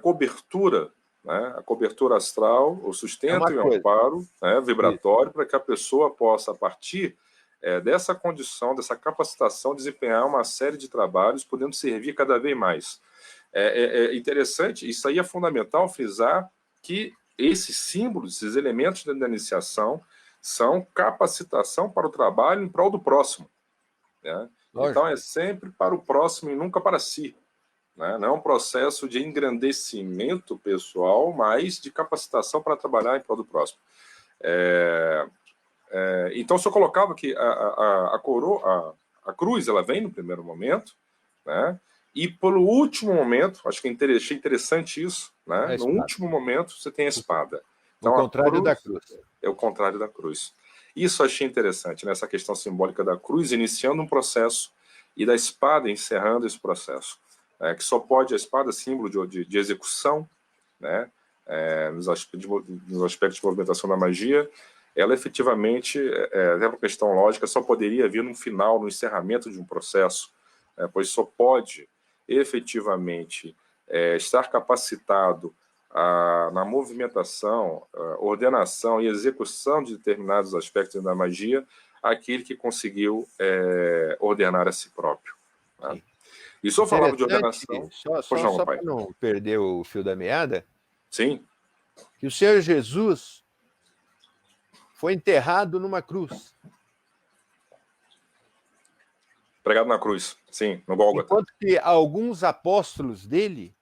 cobertura, né? A cobertura astral, o sustento e o amparo, né, vibratório, para que a pessoa possa, a partir dessa condição, dessa capacitação, desempenhar uma série de trabalhos, podendo servir cada vez mais. É interessante, isso aí é fundamental frisar que esses símbolos, esses elementos da iniciação, são capacitação para o trabalho em prol do próximo. Né? Então é sempre para o próximo e nunca para si. Né? Não é um processo de engrandecimento pessoal, mas de capacitação para trabalhar em prol do próximo. Então, o senhor colocava que a cruz, ela vem no primeiro momento, né? E pelo último momento, acho que achei interessante isso, né? No último momento, você tem a espada. Então, o contrário da cruz. É o contrário da cruz. Isso achei interessante, nessa questão simbólica da cruz, iniciando um processo, e da espada encerrando esse processo. Que só pode, a espada, símbolo de execução, né? Nos aspectos de movimentação da magia, ela efetivamente, até por questão lógica, só poderia vir no final, no encerramento de um processo, pois só pode efetivamente estar capacitado na movimentação, ordenação e execução de determinados aspectos da magia, aquele que conseguiu ordenar a si próprio. Né? E se eu falava de ordenação... Só para não perder o fio da meada, sim, que o Senhor Jesus foi enterrado numa cruz. Pregado na cruz, sim, no Gólgota. Enquanto que alguns apóstolos dele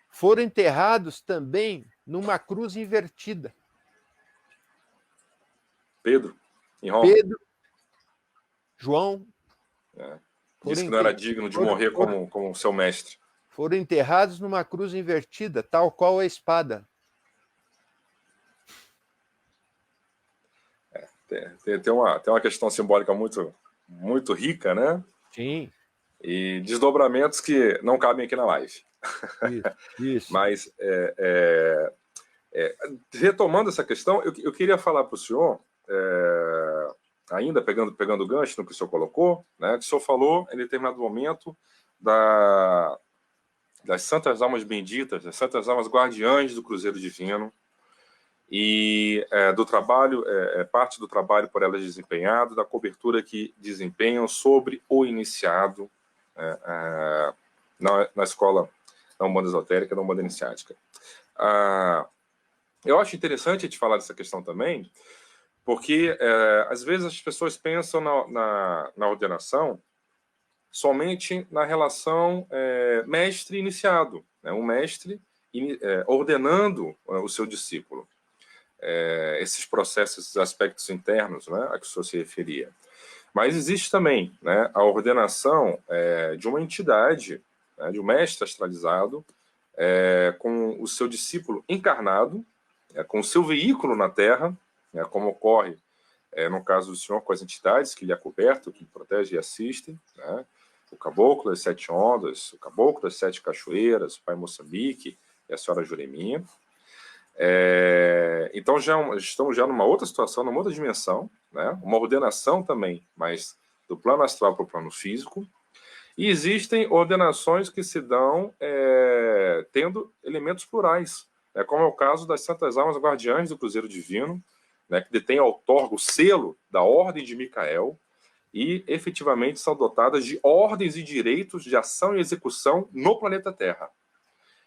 foram enterrados também numa cruz invertida. Pedro, em Roma. Pedro, João. Disse que não era digno de morrer como seu mestre. Foram enterrados numa cruz invertida, tal qual a espada. Tem uma questão simbólica muito rica, né? Sim. E desdobramentos que não cabem aqui na live. Isso. Mas, retomando essa questão, eu queria falar para o senhor, ainda pegando o gancho no que o senhor colocou, né, que o senhor falou em determinado momento das santas almas benditas, das santas almas guardiães do Cruzeiro Divino, e do trabalho, parte do trabalho por elas desempenhado, da cobertura que desempenham sobre o iniciado na escola da Umbanda Esotérica, da Umbanda Iniciática. Eu acho interessante a gente falar dessa questão também, porque às vezes as pessoas pensam na ordenação somente na relação mestre-iniciado, né? Um mestre ordenando o seu discípulo. Esses processos, esses aspectos internos, né, a que o senhor se referia. Mas existe também, né, a ordenação de uma entidade, né, de um mestre astralizado, com o seu discípulo encarnado, com o seu veículo na Terra, como ocorre no caso do senhor com as entidades que lhe acobertam, que lhe protegem e assistem, né, o caboclo das 7 ondas, o caboclo das 7 cachoeiras, o pai Moçambique e a senhora Jureminha. Então estamos já numa outra situação, numa outra dimensão, né? Uma ordenação também, mas do plano astral para o plano físico, e existem ordenações que se dão tendo elementos plurais, né? Como é o caso das Santas Almas Guardiães do Cruzeiro Divino, né? Que detém outorga o selo da Ordem de Micael, e efetivamente são dotadas de ordens e direitos de ação e execução no planeta Terra.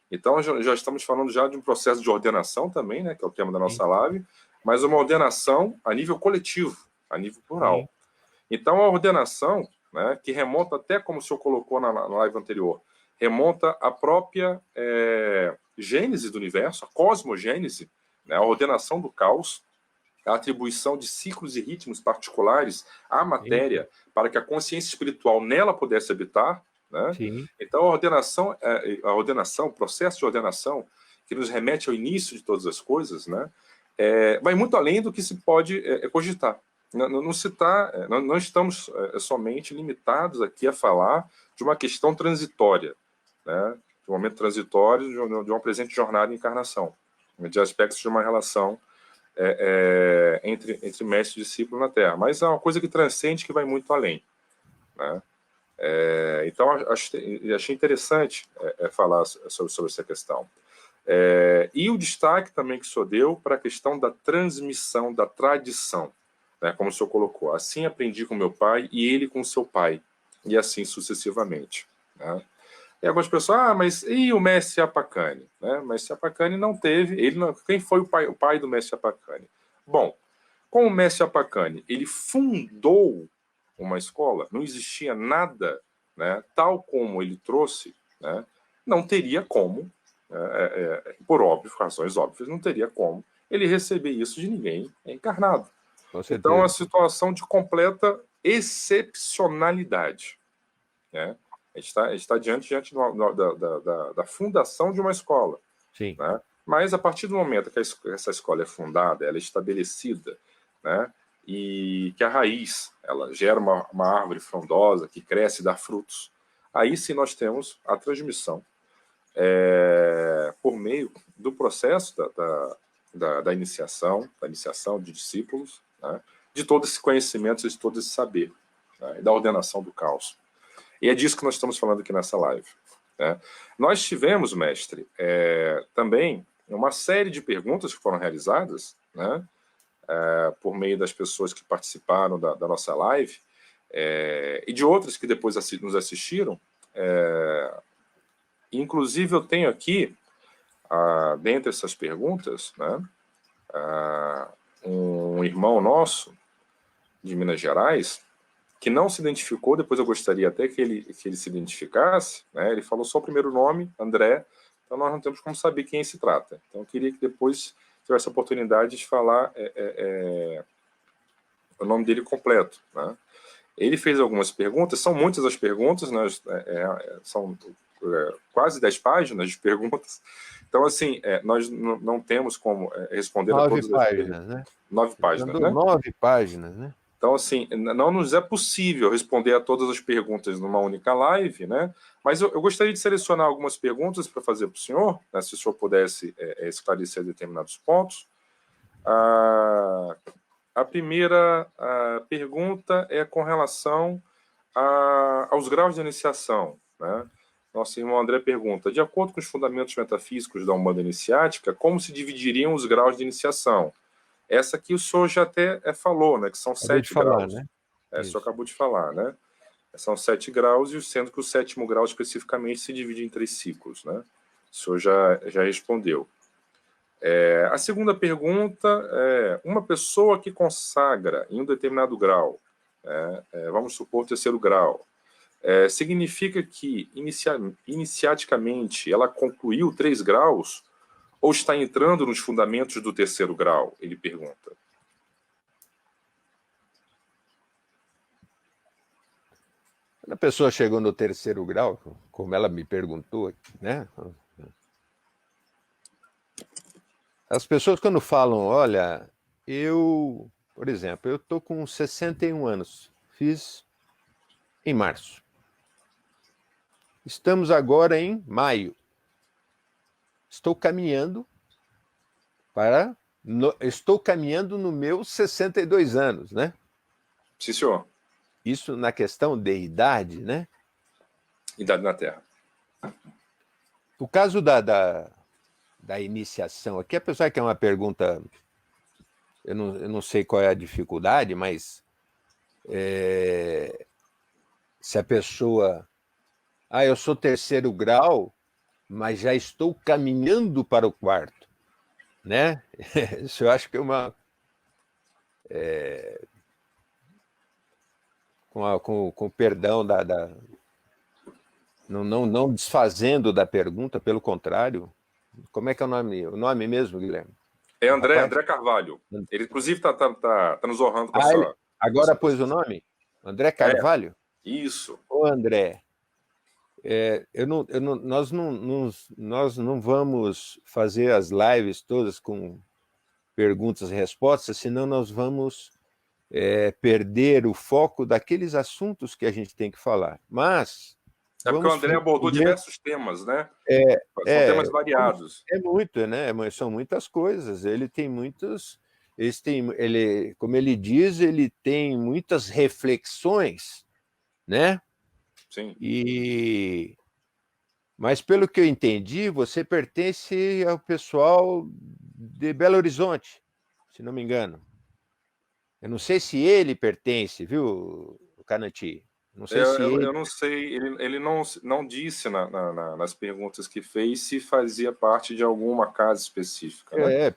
Então, já estamos falando já de um processo de ordenação também, né, que é o tema da nossa live, mas uma ordenação a nível coletivo, a nível plural. Sim. Então, a ordenação, né, que remonta até, como o senhor colocou na live anterior, remonta à própria gênese do universo, a cosmogênese, né, a ordenação do caos, a atribuição de ciclos e ritmos particulares à matéria, para que a consciência espiritual nela pudesse habitar, né? Então a ordenação, o processo de ordenação, que nos remete ao início de todas as coisas, né, vai muito além do que se pode cogitar. Não estamos somente limitados aqui a falar de uma questão transitória, né, de um momento transitório de uma presente jornada de encarnação, de aspectos de uma relação entre mestre e discípulo na Terra, mas é uma coisa que transcende, que vai muito além, né? Então, achei interessante falar sobre essa questão. E o destaque também que o senhor deu para a questão da transmissão, da tradição, né, como o senhor colocou. Assim aprendi com meu pai e ele com seu pai, e assim sucessivamente. Né? E algumas pessoas, mas e o mestre Apacani? Né? O mestre Apacani não teve, quem foi o pai do mestre Apacani? Bom, com o mestre Apacani, ele fundou uma escola, não existia nada, né, tal como ele trouxe, né, não teria como, por razões óbvias, não teria como ele receber isso de ninguém encarnado. Com certeza. Então, é uma situação de completa excepcionalidade, né? A gente está diante da fundação de uma escola. Sim. Né? Mas, a partir do momento que essa escola é fundada, ela é estabelecida, né? E que a raiz ela gera uma árvore frondosa que cresce e dá frutos, aí sim nós temos a transmissão por meio do processo da iniciação de discípulos, né? De todo esse conhecimento, de todo esse saber, né? E da ordenação do caos. E é disso que nós estamos falando aqui nessa live, né? Nós tivemos, mestre, também uma série de perguntas que foram realizadas, né? Por meio das pessoas que participaram da nossa live, e de outras que depois nos assistiram. Inclusive, eu tenho aqui, dentre essas perguntas, né, um irmão nosso, de Minas Gerais, que não se identificou, depois eu gostaria até que ele se identificasse, né, ele falou só o primeiro nome, André, então nós não temos como saber quem se trata. Então eu queria que depois tivesse a oportunidade de falar o nome dele completo, né. Ele fez algumas perguntas, são muitas as perguntas, né, são quase 10 páginas de perguntas. Então, assim, nós não temos como responder a todas as páginas, né? 9 páginas, né? 9 páginas, né? Então, assim, não nos é possível responder a todas as perguntas numa única live, né? Mas eu gostaria de selecionar algumas perguntas para fazer para o senhor, né, se o senhor pudesse esclarecer determinados pontos. A primeira pergunta é com relação aos graus de iniciação, né? Nosso irmão André pergunta, de acordo com os fundamentos metafísicos da Umbanda Iniciática, como se dividiriam os graus de iniciação? Essa aqui o senhor já até falou, né? Que são 7 graus. Né? O senhor acabou de falar, né? São 7 graus, e sendo que o 7º grau especificamente se divide em 3 ciclos, né? O senhor já respondeu. A segunda pergunta é, uma pessoa que consagra em um determinado grau, vamos supor o 3º grau, significa que iniciaticamente ela concluiu 3 graus ou está entrando nos fundamentos do 3º grau? Ele pergunta. Quando a pessoa chegou no 3º grau, como ela me perguntou, né? As pessoas quando falam, olha, por exemplo, eu estou com 61 anos, fiz em março. Estamos agora em maio. Estou caminhando no meus 62 anos, né? Sim, senhor. Isso na questão de idade, né? Idade na Terra. O caso da iniciação aqui, apesar que é uma pergunta, eu não sei qual é a dificuldade, mas se a pessoa... eu sou 3º grau, mas já estou caminhando para o 4º, né? Isso eu acho que é uma... com perdão não desfazendo da pergunta, pelo contrário. Como é que é o nome? O nome mesmo, Guilherme? É André Carvalho. Ele, inclusive, está nos honrando com ele agora pôs o nome? André Carvalho? Isso. Ô, André, nós não vamos fazer as lives todas com perguntas e respostas, senão nós vamos perder o foco daqueles assuntos que a gente tem que falar. Mas... porque o André abordou diversos temas, né? São temas variados. É muito, né? São muitas coisas. Ele tem muitos... como ele diz, ele tem muitas reflexões, né? Sim. Mas, pelo que eu entendi, você pertence ao pessoal de Belo Horizonte, se não me engano. Eu não sei se ele pertence, viu, Canati? Não sei se eu não sei, ele não disse nas perguntas que fez se fazia parte de alguma casa específica, né?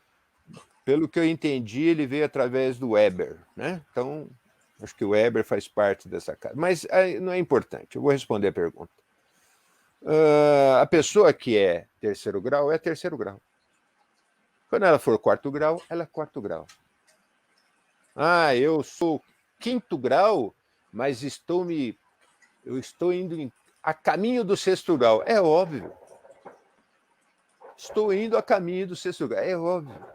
Pelo que eu entendi, ele veio através do Weber, né? Então, acho que o Weber faz parte dessa casa. Mas não é importante, eu vou responder a pergunta. A pessoa que é 3º grau é 3º grau. Quando ela for quarto grau, ela é quarto grau. Ah, eu sou quinto grau, mas eu estou indo a caminho do sexto grau. É óbvio. Estou indo a caminho do sexto grau. É óbvio.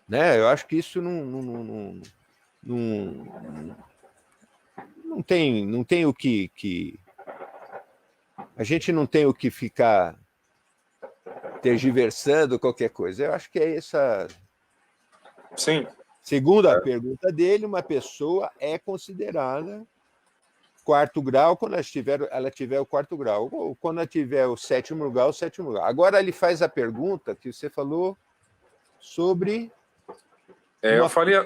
Né? Eu acho que isso não tem o que... A gente não tem o que ficar tergiversando qualquer coisa. Eu acho que é essa... Sim. Segundo a pergunta dele, uma pessoa é considerada quarto grau quando ela tiver o quarto grau, ou quando ela tiver o sétimo grau, o sétimo grau. Agora ele faz a pergunta que você falou sobre... Eu falei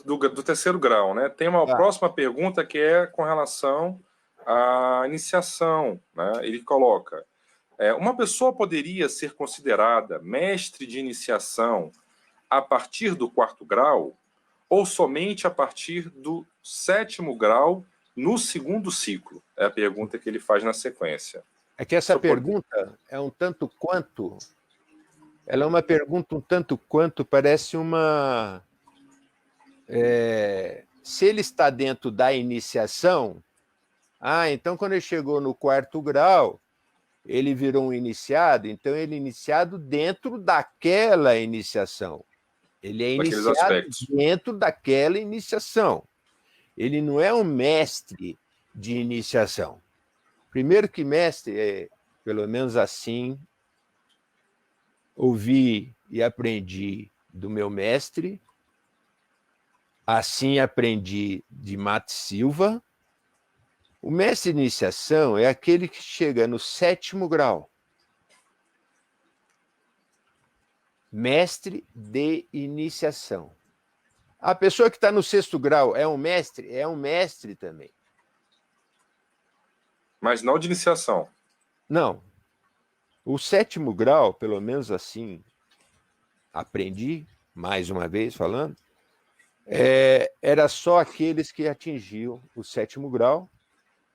do terceiro grau, né? Tem uma próxima pergunta que é com relação à iniciação, né? Ele coloca, uma pessoa poderia ser considerada mestre de iniciação a partir do quarto grau ou somente a partir do sétimo grau no segundo ciclo? É a pergunta que ele faz na sequência. É que essa pergunta é um tanto quanto... Ela é uma pergunta um tanto quanto parece uma... se ele está dentro da iniciação, então quando ele chegou no quarto grau, ele virou um iniciado, então ele é iniciado dentro daquela iniciação. Ele é iniciado dentro daquela iniciação. Ele não é um mestre de iniciação. Primeiro que mestre, pelo menos assim, ouvi e aprendi do meu mestre, assim aprendi de Mato Silva. O mestre de iniciação é aquele que chega no sétimo grau. Mestre de iniciação. A pessoa que está no sexto grau é um mestre? É um mestre também. Mas não de iniciação. Não. O sétimo grau, pelo menos assim, aprendi, mais uma vez falando, era só aqueles que atingiam o sétimo grau.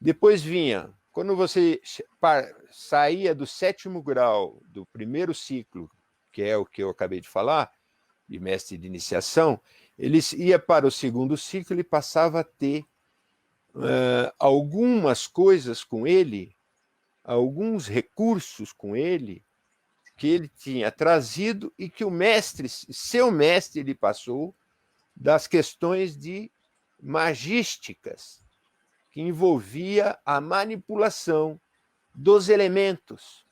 Depois vinha, quando você saía do sétimo grau do primeiro ciclo, que é o que eu acabei de falar, de mestre de iniciação, ele ia para o segundo ciclo e passava a ter algumas coisas com ele, alguns recursos com ele, que ele tinha trazido e que o mestre, seu mestre, lhe passou, das questões de magísticas, que envolvia a manipulação dos elementos,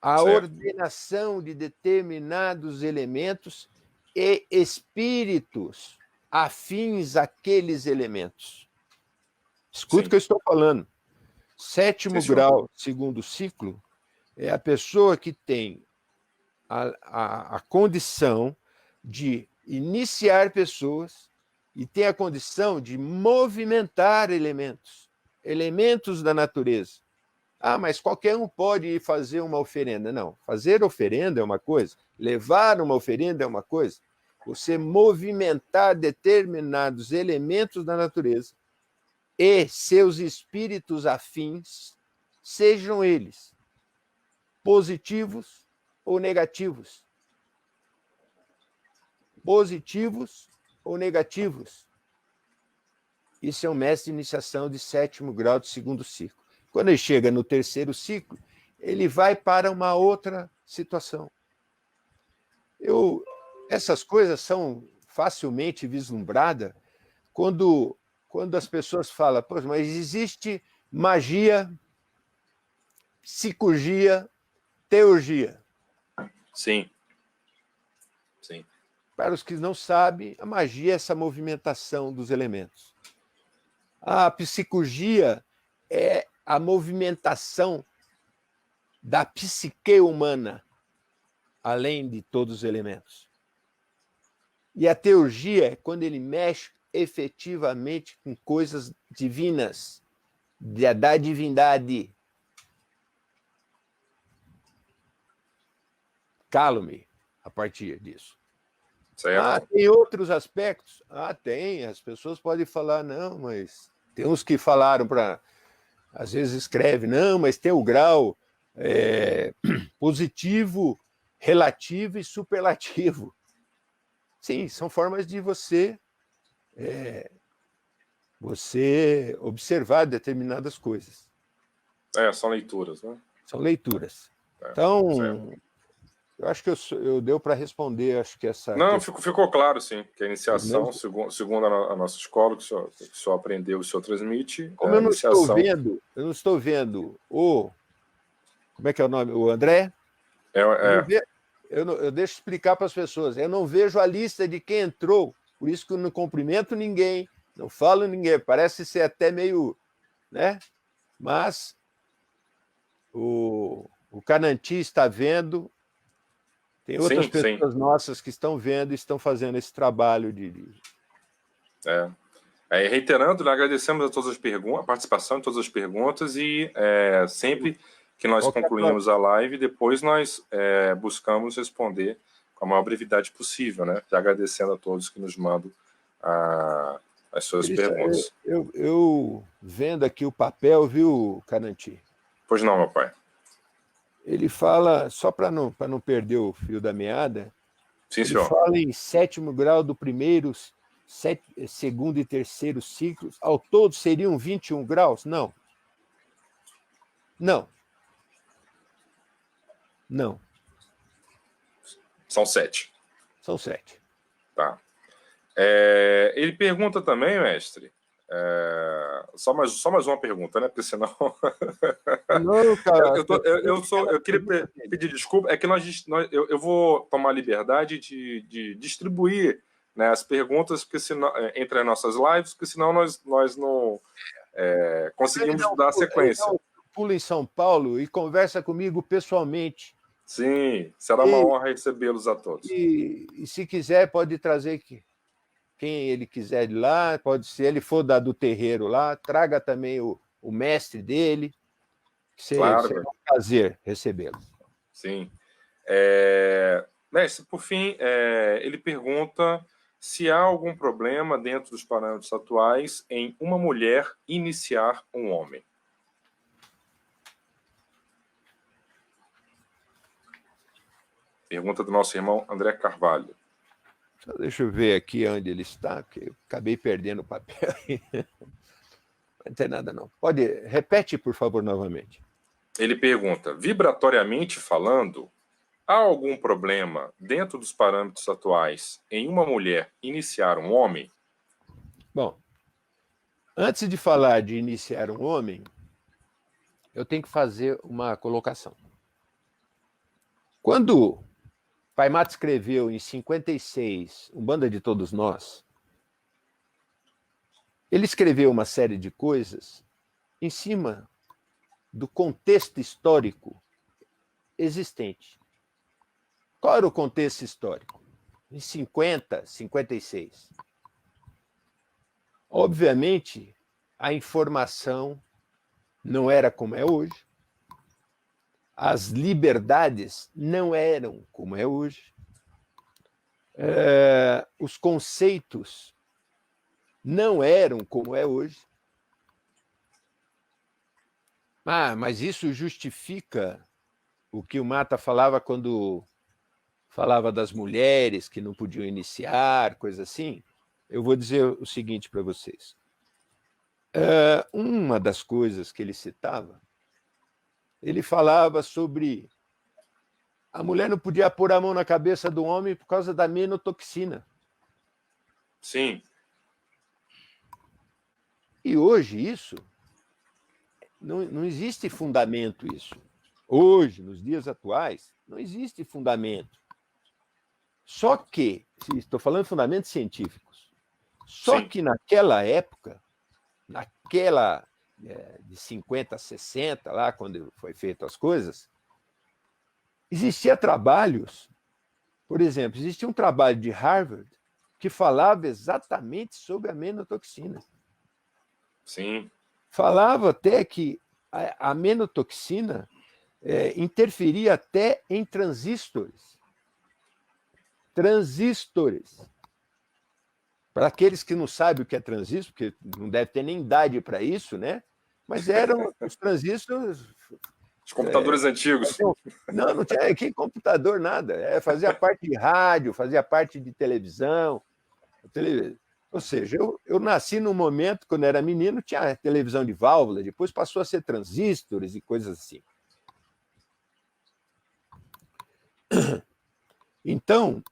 a ordenação de determinados elementos e espíritos afins àqueles elementos. Escuta o que eu estou falando. Sétimo grau, segundo ciclo, é a pessoa que tem a condição de iniciar pessoas e tem a condição de movimentar elementos da natureza. Mas qualquer um pode ir fazer uma oferenda. Não, fazer oferenda é uma coisa, levar uma oferenda é uma coisa. Você movimentar determinados elementos da natureza e seus espíritos afins, sejam eles positivos ou negativos. Positivos ou negativos. Isso é um mestre de iniciação de sétimo grau de segundo ciclo. Quando ele chega no terceiro ciclo, ele vai para uma outra situação. Essas coisas são facilmente vislumbradas quando as pessoas falam, pois, mas existe magia, psicogia, teurgia. Sim. Sim. Para os que não sabem, a magia é essa movimentação dos elementos. A psicogia é a movimentação da psique humana, além de todos os elementos. E a teurgia é quando ele mexe efetivamente com coisas divinas, da divindade. Calo-me a partir disso. Tem outros aspectos? Tem. As pessoas podem falar, não, mas tem uns que falaram às vezes escreve, não, mas tem o grau positivo relativo e superlativo. Sim, são formas de você observar determinadas coisas. São leituras, né? São leituras. Então, certo. eu acho que eu deu para responder, acho que essa... Não, ficou claro, sim, que a iniciação, segundo a nossa escola, que o senhor aprendeu, o senhor transmite, como eu não estou vendo como é que é o nome? O André? Eu deixo explicar para as pessoas. Eu não vejo a lista de quem entrou, por isso que eu não cumprimento ninguém, não falo ninguém. Parece ser até meio, né? Mas o Cananti está vendo, tem outras pessoas nossas que estão vendo e estão fazendo esse trabalho de... reiterando, agradecemos a participação de todas as perguntas e sempre que nós concluímos a live, depois nós buscamos responder com a maior brevidade possível, né? E agradecendo a todos que nos mandam as suas perguntas. Eu vendo aqui o papel, viu, Cananti? Pois não, meu pai. Ele fala, só para não perder o fio da meada, sim, ele senhor. Fala em 7º grau do primeiro, segundo e terceiro ciclos, ao todo seriam 21 graus? Não. Não. Não. São 7. São 7. Tá. Ele pergunta também, mestre, só mais uma pergunta, né? Porque senão... Não, cara, eu queria pedir desculpa, é que eu vou tomar a liberdade de distribuir, né, as perguntas porque senão, entre as nossas lives, porque senão nós não conseguimos dar a sequência. Pula em São Paulo e conversa comigo pessoalmente. Sim, será uma honra recebê-los a todos. E se quiser, pode trazer quem ele quiser de lá, pode ser, ele for do terreiro lá, traga também o mestre dele, claro, será um prazer recebê-lo. Sim. Mestre, por fim, ele pergunta se há algum problema dentro dos parâmetros atuais em uma mulher iniciar um homem. Pergunta do nosso irmão André Carvalho. Só deixa eu ver aqui onde ele está, porque eu acabei perdendo o papel. Não tem nada, não. Repete, por favor, novamente. Ele pergunta, vibratoriamente falando, há algum problema dentro dos parâmetros atuais em uma mulher iniciar um homem? Bom, antes de falar de iniciar um homem, eu tenho que fazer uma colocação. Quando Pai Mato escreveu em 56 Umbanda de Todos Nós, ele escreveu uma série de coisas em cima do contexto histórico existente. Qual era o contexto histórico? Em 50, 56. Obviamente, a informação não era como é hoje, as liberdades não eram como é hoje, os conceitos não eram como é hoje. Mas isso justifica o que o Mata falava quando falava das mulheres que não podiam iniciar, coisa assim? Eu vou dizer o seguinte para vocês. Uma das coisas que ele citava, ele falava sobre a mulher não podia pôr a mão na cabeça do homem por causa da menotoxina. Sim. E hoje isso, não existe fundamento isso. Hoje, nos dias atuais, não existe fundamento. Só que, estou falando de fundamentos científicos, só que naquela época, de 50 a 60, lá quando foi feito as coisas, existia trabalhos, por exemplo, existia um trabalho de Harvard que falava exatamente sobre a menotoxina. Sim. Falava até que a menotoxina interferia até em transistores. Transistores. Para aqueles que não sabem o que é transistor, porque não deve ter nem idade para isso, né? Mas eram os transistores, Os computadores antigos. Não tinha que computador, nada. Fazia parte de rádio, fazia parte de televisão. Ou seja, eu nasci num momento, quando era menino, tinha televisão de válvula, depois passou a ser transistores e coisas assim. Então,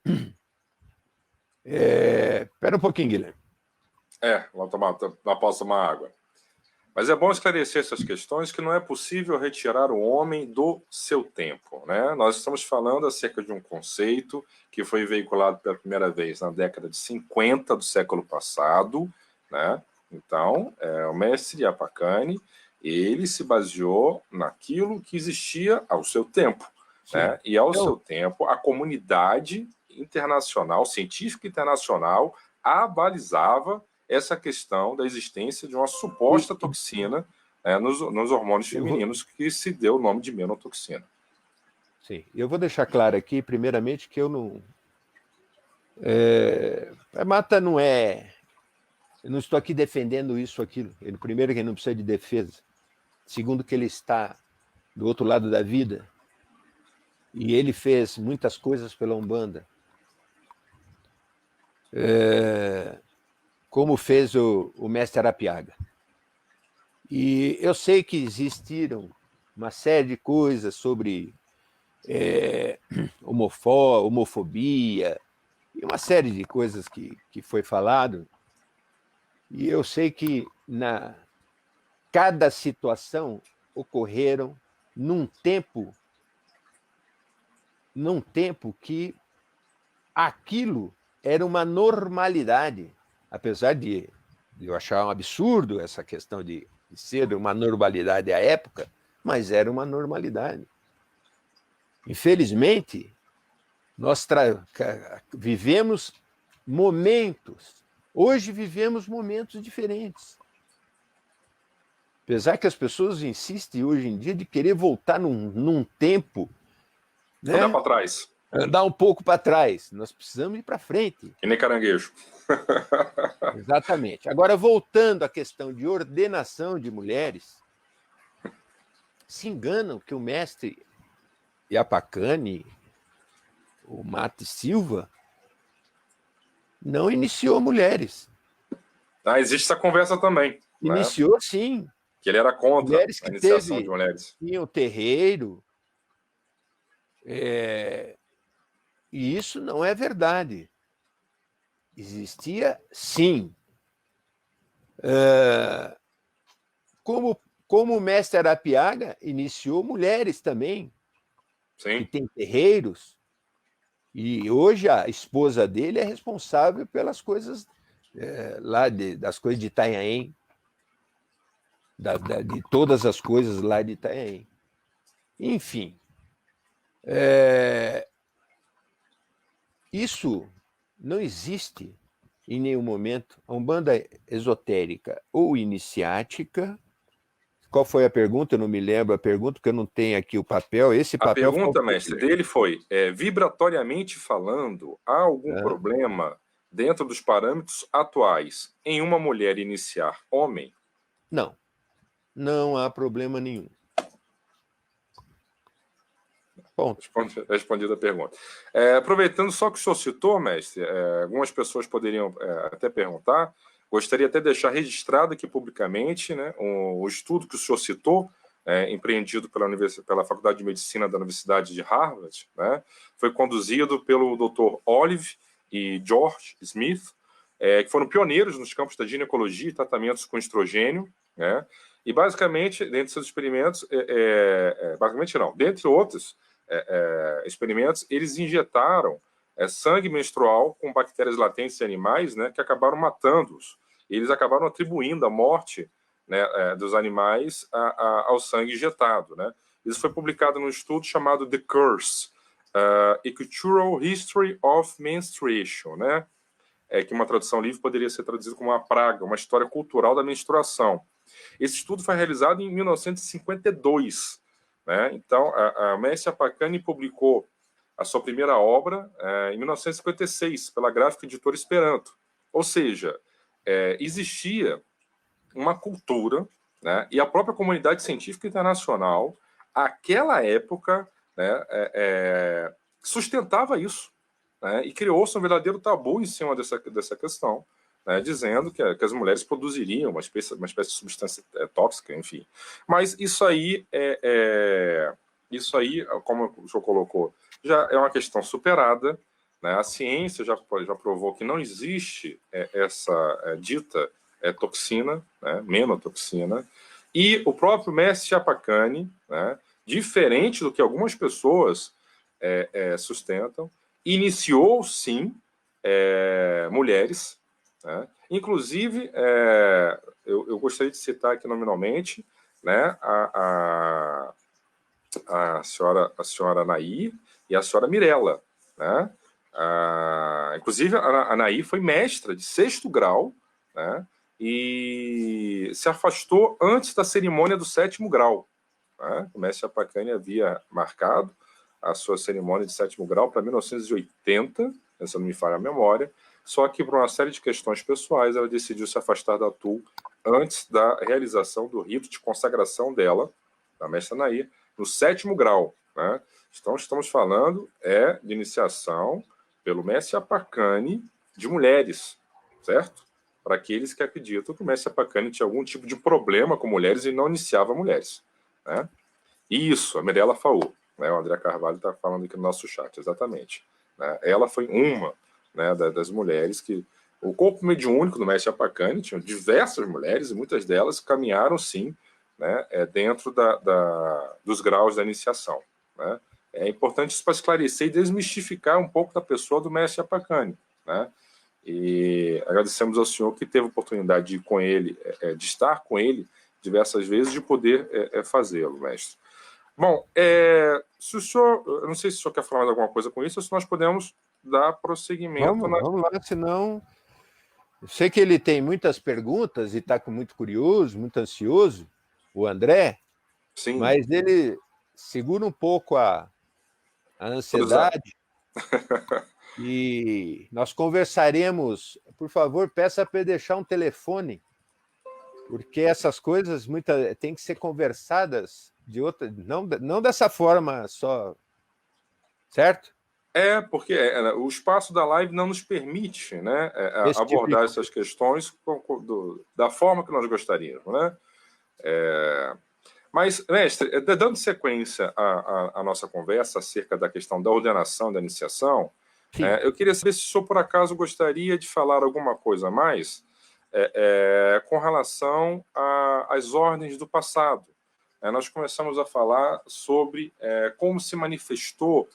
espera um pouquinho, Guilherme. Posso tomar água. Mas é bom esclarecer essas questões, que não é possível retirar o homem do seu tempo, né? Nós estamos falando acerca de um conceito que foi veiculado pela primeira vez na década de 50 do século passado, né? Então, o mestre Apakani, ele se baseou naquilo que existia ao seu tempo, né? E ao seu tempo, a comunidade internacional, científica internacional, abalizava essa questão da existência de uma suposta toxina nos hormônios femininos, que se deu o nome de menotoxina. Sim, eu vou deixar claro aqui, primeiramente, que eu não... A mata não é... Eu não estou aqui defendendo isso ou aquilo. Primeiro, que ele não precisa de defesa. Segundo, que ele está do outro lado da vida. E ele fez muitas coisas pela Umbanda. Como fez o mestre Arapiaga. E eu sei que existiram uma série de coisas sobre homofobia, e uma série de coisas que foi falado, e eu sei que cada situação ocorreram num tempo que aquilo era uma normalidade, apesar de eu achar um absurdo essa questão de ser uma normalidade à época, mas era uma normalidade. Infelizmente, nós vivemos momentos, hoje vivemos momentos diferentes. Apesar que as pessoas insistem hoje em dia de querer voltar num tempo... Andar para trás. Andar um pouco para trás. Nós precisamos ir para frente. Que nem caranguejo. Exatamente. Agora, voltando à questão de ordenação de mulheres, se enganam que o mestre Apakani, o Mate Silva, não iniciou mulheres. Existe essa conversa também. Iniciou, né? Sim. Que ele era contra a iniciação de mulheres. Tinha o terreiro. E isso não é verdade. Existia, sim. Como o mestre Arapiaga iniciou mulheres também, sim, que tem terreiros, e hoje a esposa dele é responsável pelas coisas das coisas de Itanhaém, de todas as coisas lá de Itanhaém. Enfim, isso não existe em nenhum momento. A Umbanda esotérica ou iniciática. Qual foi a pergunta? Eu não me lembro a pergunta, porque eu não tenho aqui o papel. A pergunta, mestre, dele foi, vibratoriamente falando, há algum problema dentro dos parâmetros atuais em uma mulher iniciar homem? Não. Não há problema nenhum. Ponto. Respondida a pergunta. Aproveitando só que o senhor citou, mestre, algumas pessoas poderiam até perguntar, gostaria até de deixar registrado aqui publicamente, né, o estudo que o senhor citou, empreendido pela Faculdade de Medicina da Universidade de Harvard, né, foi conduzido pelo Dr. Olive e George Smith, que foram pioneiros nos campos da ginecologia e tratamentos com estrogênio, né, e basicamente, dentre seus experimentos, dentre outros experimentos, eles injetaram sangue menstrual com bactérias latentes em animais, né, que acabaram matando-os. Eles acabaram atribuindo a morte, né, dos animais ao sangue injetado, né. Isso foi publicado num estudo chamado The Curse, A Cultural History of Menstruation, né, que uma tradução livre poderia ser traduzida como uma praga, uma história cultural da menstruação. Esse estudo foi realizado em 1952, né? Então, a mestre Apakani publicou a sua primeira obra em 1956, pela Gráfica Editora Esperanto. Ou seja, existia uma cultura, né, e a própria comunidade científica internacional aquela época, né, sustentava isso, né, e criou-se um verdadeiro tabu em cima dessa questão, né, dizendo que as mulheres produziriam uma espécie de substância tóxica, enfim. Mas isso aí, como o senhor colocou, já é uma questão superada, né? A ciência já provou que não existe essa dita toxina, né, menotoxina, e o próprio mestre Chapacani, né, diferente do que algumas pessoas sustentam, iniciou, sim, mulheres, né? Inclusive, eu gostaria de citar aqui nominalmente, né, a senhora Nair e a senhora Mirella, né? Inclusive, a Nair foi mestra de 6º grau, né, e se afastou antes da cerimônia do 7º grau. Né? O mestre Chapacani havia marcado a sua cerimônia de 7º grau para 1980, se não me falha a memória, só que por uma série de questões pessoais ela decidiu se afastar da TUL antes da realização do rito de consagração dela, da mestra Nair, no 7º grau. Né? Então estamos falando de iniciação pelo mestre Chapacani de mulheres, certo? Para aqueles que acreditam que o mestre Chapacani tinha algum tipo de problema com mulheres e não iniciava mulheres. Né? Isso, a Mirella Faur, né? O André Carvalho está falando aqui no nosso chat, exatamente. Né? Ela foi uma, né, das mulheres que... O corpo mediúnico do mestre Chapacani tinha diversas mulheres e muitas delas caminharam, sim, né, dentro dos graus da iniciação. Né? É importante isso para esclarecer e desmistificar um pouco da pessoa do mestre Chapacani. Né? E agradecemos ao senhor que teve a oportunidade de ir com ele, de estar com ele diversas vezes, de poder fazê-lo, mestre. Bom, se o senhor, eu não sei se o senhor quer falar mais alguma coisa com isso, ou se nós podemos dar prosseguimento. Vamos lá, senão... Eu sei que ele tem muitas perguntas e está muito curioso, muito ansioso, o André, Sim. Mas ele segura um pouco a ansiedade e nós conversaremos. Por favor, peça para ele deixar um telefone, porque essas coisas têm que ser conversadas de outra, não dessa forma só, certo? Porque o espaço da live não nos permite, né, abordar essas questões da forma que nós gostaríamos. Né? Mas, mestre, dando sequência à nossa conversa acerca da questão da ordenação, da iniciação, eu queria saber se o senhor, por acaso, gostaria de falar alguma coisa a mais com relação às ordens do passado. Nós começamos a falar sobre como se manifestou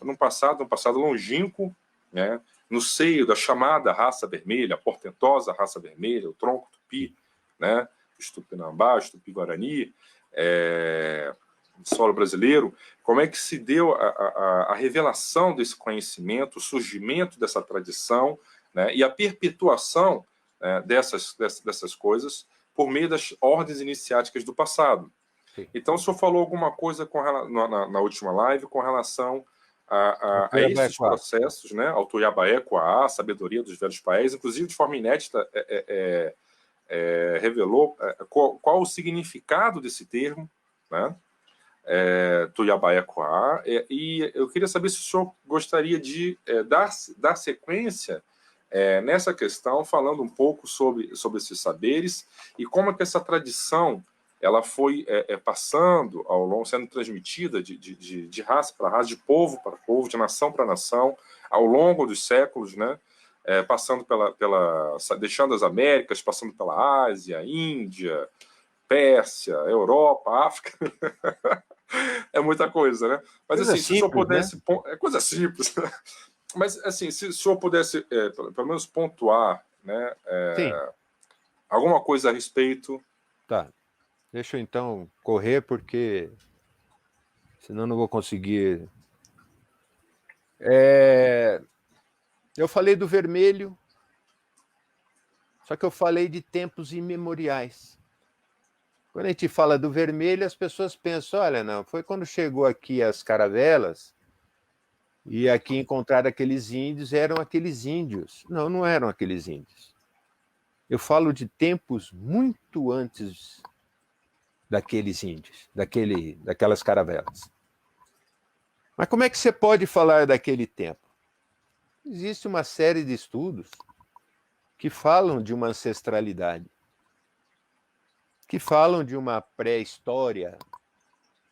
no passado longínquo, né, no seio da chamada raça vermelha, a portentosa raça vermelha, o tronco tupi, né, os Tupinambás, Tupi-Guarani, solo brasileiro, como é que se deu a revelação desse conhecimento, o surgimento dessa tradição, né, e a perpetuação dessas coisas por meio das ordens iniciáticas do passado. Sim. Então, o senhor falou alguma coisa na última live com relação a esses processos, né, ao Tuiabaé, Coaá, a sabedoria dos velhos pais, inclusive de forma inédita, revelou qual o significado desse termo, né, Tuiabaé Coaá, e eu queria saber se o senhor gostaria de dar sequência nessa questão, falando um pouco sobre esses saberes e como é que essa tradição ela foi passando ao longo, sendo transmitida de raça para raça, de povo para povo, de nação para nação, ao longo dos séculos, né? Passando deixando as Américas, passando pela Ásia, Índia, Pérsia, Europa, África. É muita coisa, né? Mas coisa assim, simples, se o senhor pudesse... Né? É coisa simples. Mas assim, se o senhor pudesse pelo menos pontuar, né, alguma coisa a respeito... Tá. Deixa eu então correr, porque senão não vou conseguir. Eu falei do vermelho, só que eu falei de tempos imemoriais. Quando a gente fala do vermelho, as pessoas pensam, olha, não, foi quando chegou aqui as caravelas e aqui encontraram aqueles índios, eram aqueles índios. Não, não eram aqueles índios. Eu falo de tempos muito antes daqueles índios, daquelas caravelas. Mas como é que você pode falar daquele tempo? Existe uma série de estudos que falam de uma ancestralidade, que falam de uma pré-história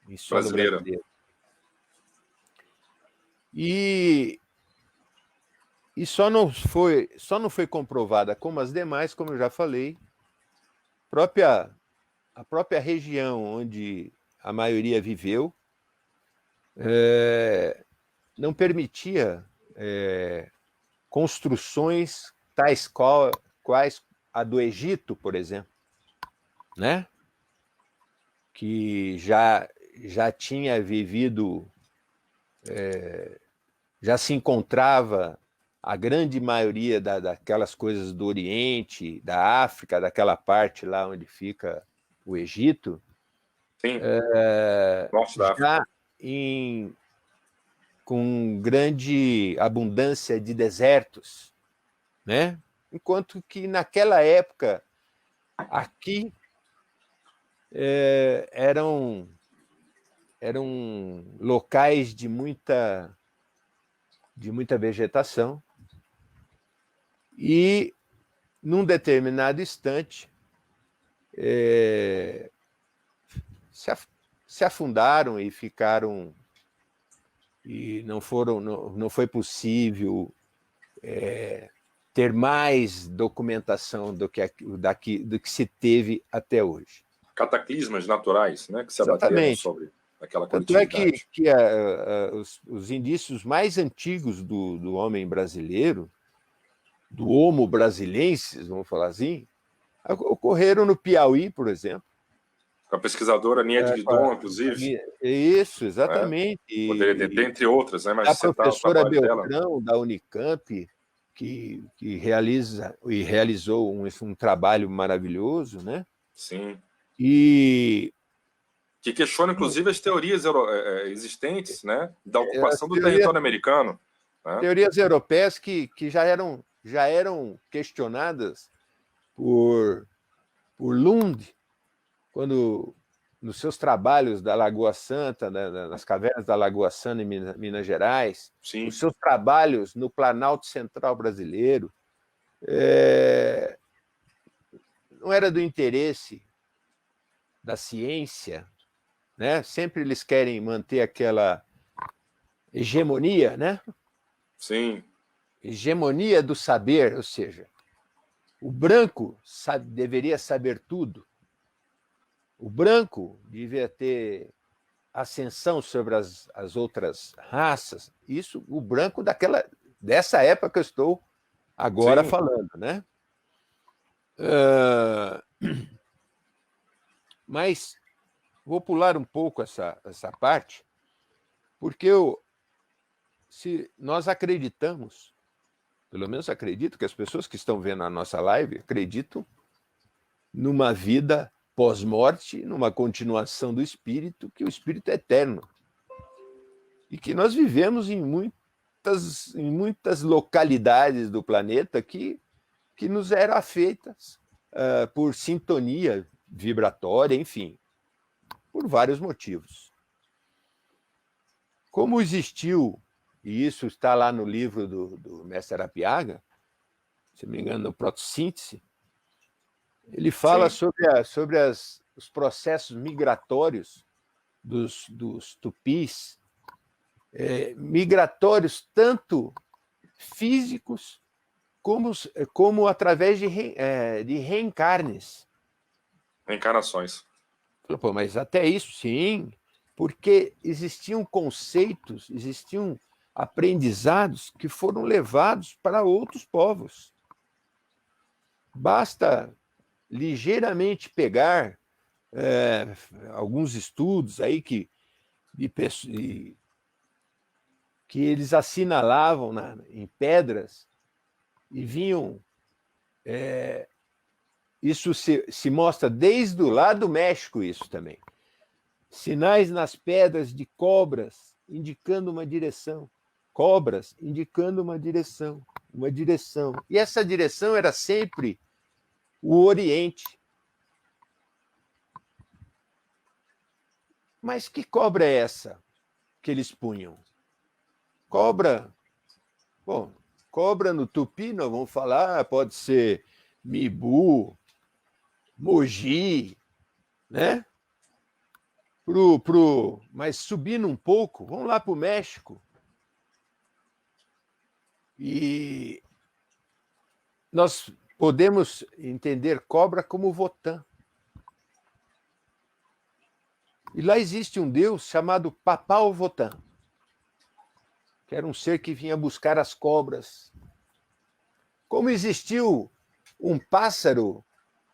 em solo brasileiro. E só não foi comprovada como as demais, como eu já falei, a própria região onde a maioria viveu não permitia construções tais quais a do Egito, por exemplo, né? Que já tinha vivido, já se encontrava a grande maioria daquelas coisas do Oriente, da África, daquela parte lá onde fica o Egito, Sim. Norte da África. Com grande abundância de desertos, né? Enquanto que naquela época aqui eram locais de muita vegetação, e num determinado instante se afundaram e ficaram, e não foi possível ter mais documentação do que se teve até hoje. Cataclismas naturais, né, que se abateram sobre aquela coletividade. Tanto é que os indícios mais antigos do homem brasileiro, do Homo brasilensis, vamos falar assim, ocorreram no Piauí, por exemplo. Com a pesquisadora Niede Guidon, inclusive. Isso, exatamente. Poderia ter, dentre outras, né? Mas a professora Beltrão, da Unicamp, que realizou um trabalho maravilhoso, né? Sim. E que questiona, inclusive, as teorias existentes, né, da ocupação do território americano. Né? Teorias europeias que já eram questionadas por Lund, quando, nos seus trabalhos da Lagoa Santa, nas cavernas da Lagoa Santa, em Minas Gerais, Sim. os seus trabalhos no Planalto Central brasileiro, não era do interesse da ciência, né? Sempre eles querem manter aquela hegemonia, né? Sim. Hegemonia do saber, ou seja, o branco deveria saber tudo. O branco devia ter ascensão sobre as outras raças. Isso, o branco dessa época que eu estou agora falando, né? Mas vou pular um pouco essa parte, porque se nós acreditamos, pelo menos acredito que as pessoas que estão vendo a nossa live acreditam numa vida pós-morte, numa continuação do espírito, que o espírito é eterno. E que nós vivemos em muitas localidades do planeta que nos eram afeitas por sintonia vibratória, enfim, por vários motivos. Como existiu, e isso está lá no livro do Mestre Arapiaga, se não me engano, no Protossíntese, ele fala sobre os processos migratórios dos tupis, migratórios tanto físicos como através de reencarnes. Reencarnações. Pô, mas até isso, sim, porque existiam conceitos, existiam aprendizados que foram levados para outros povos. Basta ligeiramente pegar alguns estudos aí que eles assinalavam em pedras e vinham. Isso se mostra desde o lado do México, isso também. Sinais nas pedras de cobras indicando uma direção. Cobras indicando uma direção. E essa direção era sempre o Oriente. Mas que cobra é essa que eles punham? Cobra, bom, cobra no tupi, nós vamos falar, pode ser mibu, moji, né? Mas subindo um pouco, vamos lá para o México. E nós podemos entender cobra como Votan. E lá existe um deus chamado Papal Votan, que era um ser que vinha buscar as cobras. Como existiu um pássaro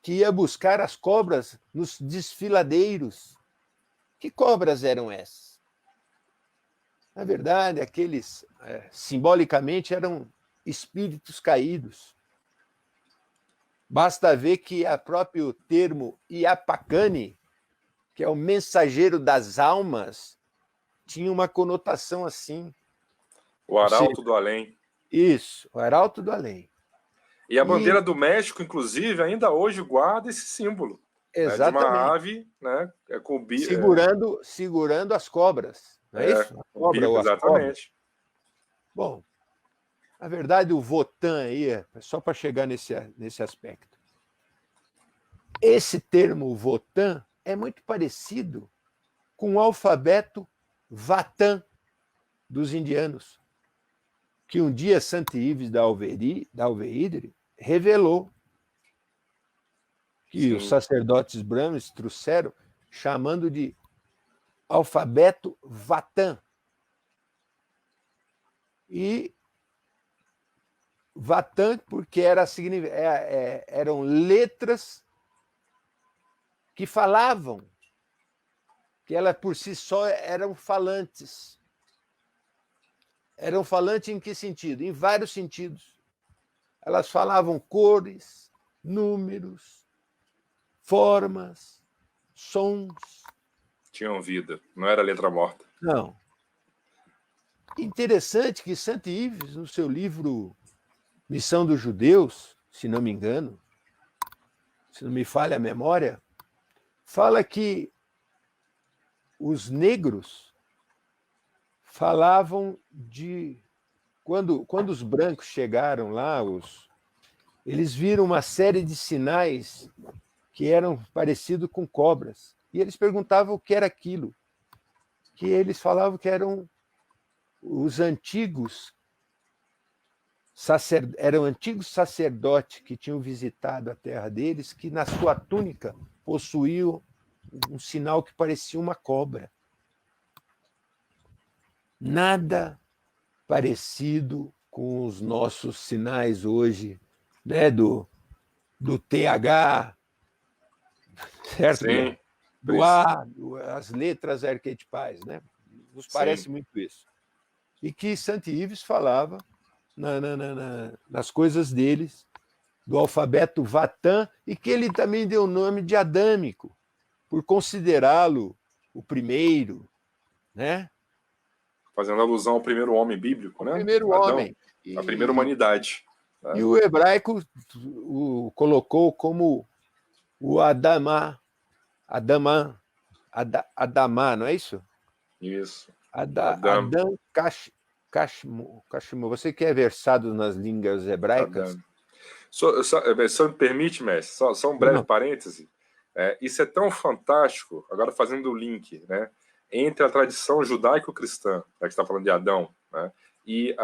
que ia buscar as cobras nos desfiladeiros. Que cobras eram essas? Na verdade, aqueles, simbolicamente, eram espíritos caídos. Basta ver que o próprio termo Iapacani, que é o mensageiro das almas, tinha uma conotação assim. O arauto do além. Isso, o arauto do além. E a bandeira do México, inclusive, ainda hoje guarda esse símbolo. Exatamente. Né, de uma ave, né, com segurando as cobras. Não é isso? A cobra bico, ou as exatamente. Cobras. Bom, na verdade, o Votan aí, só para chegar nesse aspecto. Esse termo Votan é muito parecido com o alfabeto Vatan dos indianos, que um dia Santo Ives da Alveídre revelou que os sacerdotes brahmanes trouxeram, chamando de alfabeto Vatan. E Vatan, porque eram letras que falavam, que elas por si só eram falantes. Eram falantes em que sentido? Em vários sentidos. Elas falavam cores, números, formas, sons. Tinham vida, não era letra morta. Não. Interessante que Santo Ives, no seu livro Missão dos Judeus, se não me engano, se não me falha a memória, fala que os negros falavam de... Quando os brancos chegaram lá, eles viram uma série de sinais que eram parecidos com cobras. E eles perguntavam o que era aquilo. Que eles falavam que eram os antigos sacerdotes que tinham visitado a terra deles, que na sua túnica possuíam um sinal que parecia uma cobra. Nada parecido com os nossos sinais hoje, né, do TH, certo? Sim. Do A, as letras arquetipais, né? Nos parece muito isso. E que Santo Ives falava nas coisas deles, do alfabeto Vatan, e que ele também deu o nome de adâmico, por considerá-lo o primeiro, né? Fazendo alusão ao primeiro homem bíblico, né? O primeiro Adão, homem. a primeira humanidade. Né? E o hebraico o colocou como o Adamá, não é isso? Isso. Adam Kashmo. Você que é versado nas línguas hebraicas? Só me permite, mestre, só um breve parêntese. Isso é tão fantástico, agora fazendo o link, né, entre a tradição judaico-cristã, que está falando de Adão, né, e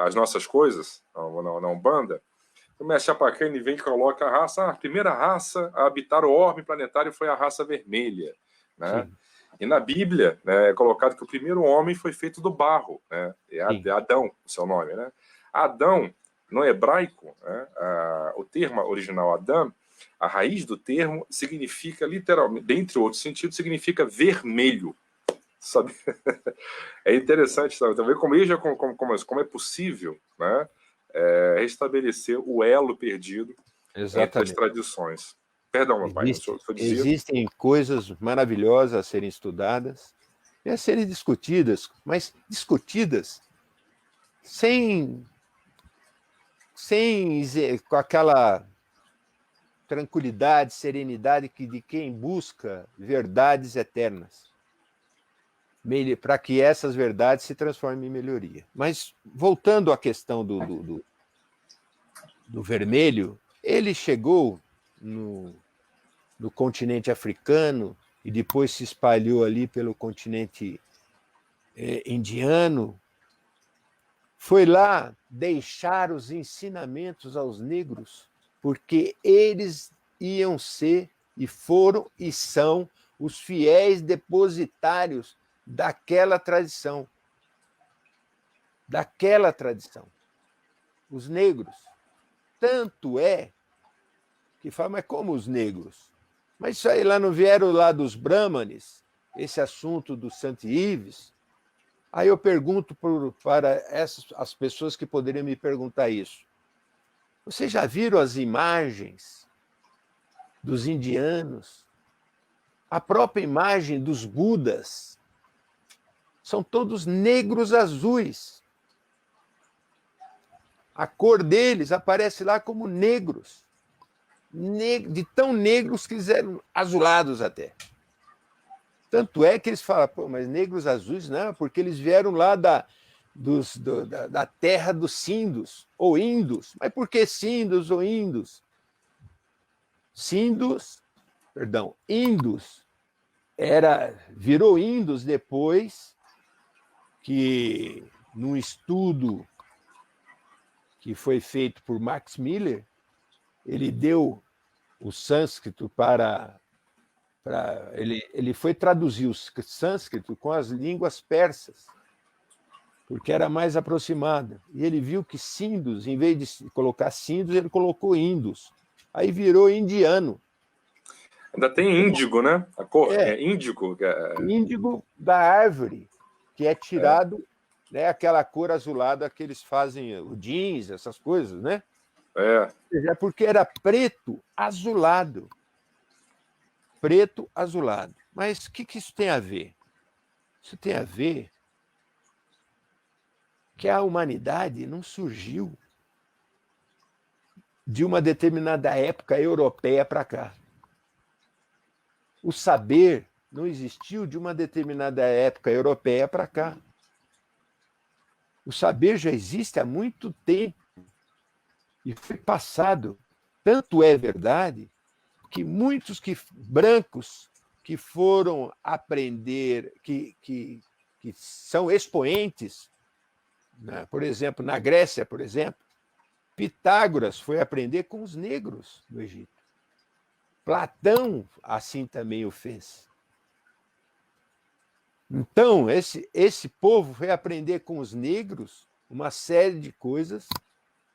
as nossas coisas, na Umbanda. O mestre Chapacani vem e coloca a raça, a primeira raça a habitar o orbe planetário foi a raça vermelha, né? E na Bíblia, né, é colocado que o primeiro homem foi feito do barro, né? É Adão, o seu nome, né? Adão, no hebraico, né, o termo original Adão, a raiz do termo significa literalmente, dentre outros sentidos, significa vermelho, sabe? É interessante, sabe? Também como é possível, né, restabelecer o elo perdido entre as tradições. Perdão, pai. Existem coisas maravilhosas a serem estudadas e a serem discutidas, mas discutidas com aquela tranquilidade, serenidade de quem busca verdades eternas. para que essas verdades se transformem em melhoria. Mas, voltando à questão do vermelho, ele chegou no continente africano e depois se espalhou ali pelo continente indiano, foi lá deixar os ensinamentos aos negros, porque eles iam ser, e foram, e são os fiéis depositários daquela tradição. Daquela tradição. Os negros. Tanto é que fala, mas como os negros? Mas isso aí lá não vieram lá dos brahmanes, esse assunto do Saint Yves? Aí eu pergunto para as pessoas que poderiam me perguntar isso. Vocês já viram as imagens dos indianos? A própria imagem dos Budas? São todos negros azuis. A cor deles aparece lá como negros. De tão negros que eles eram azulados até. Tanto é que eles falam, pô, mas negros azuis não, porque eles vieram lá da terra dos Sindos, ou Indos. Mas por que Sindos ou Indos? Indos virou Indos depois que, num estudo que foi feito por Max Miller, ele deu o sânscrito ele foi traduzir o sânscrito com as línguas persas, porque era mais aproximada. E ele viu que Sindos, em vez de colocar Sindos, ele colocou Indos. Aí virou indiano. Ainda tem índigo, né? A cor é índigo. Índigo da árvore, que é tirado, né, aquela cor azulada que eles fazem, o jeans, essas coisas, né? É porque era preto azulado. Preto azulado. Mas o que isso tem a ver? Isso tem a ver que a humanidade não surgiu de uma determinada época europeia para cá. O saber não existiu de uma determinada época europeia para cá. O saber já existe há muito tempo e foi passado. Tanto é verdade que muitos brancos que foram aprender, que são expoentes, né? Por exemplo, na Grécia, por exemplo, Pitágoras foi aprender com os negros do Egito. Platão assim também o fez. Então, esse povo foi aprender com os negros uma série de coisas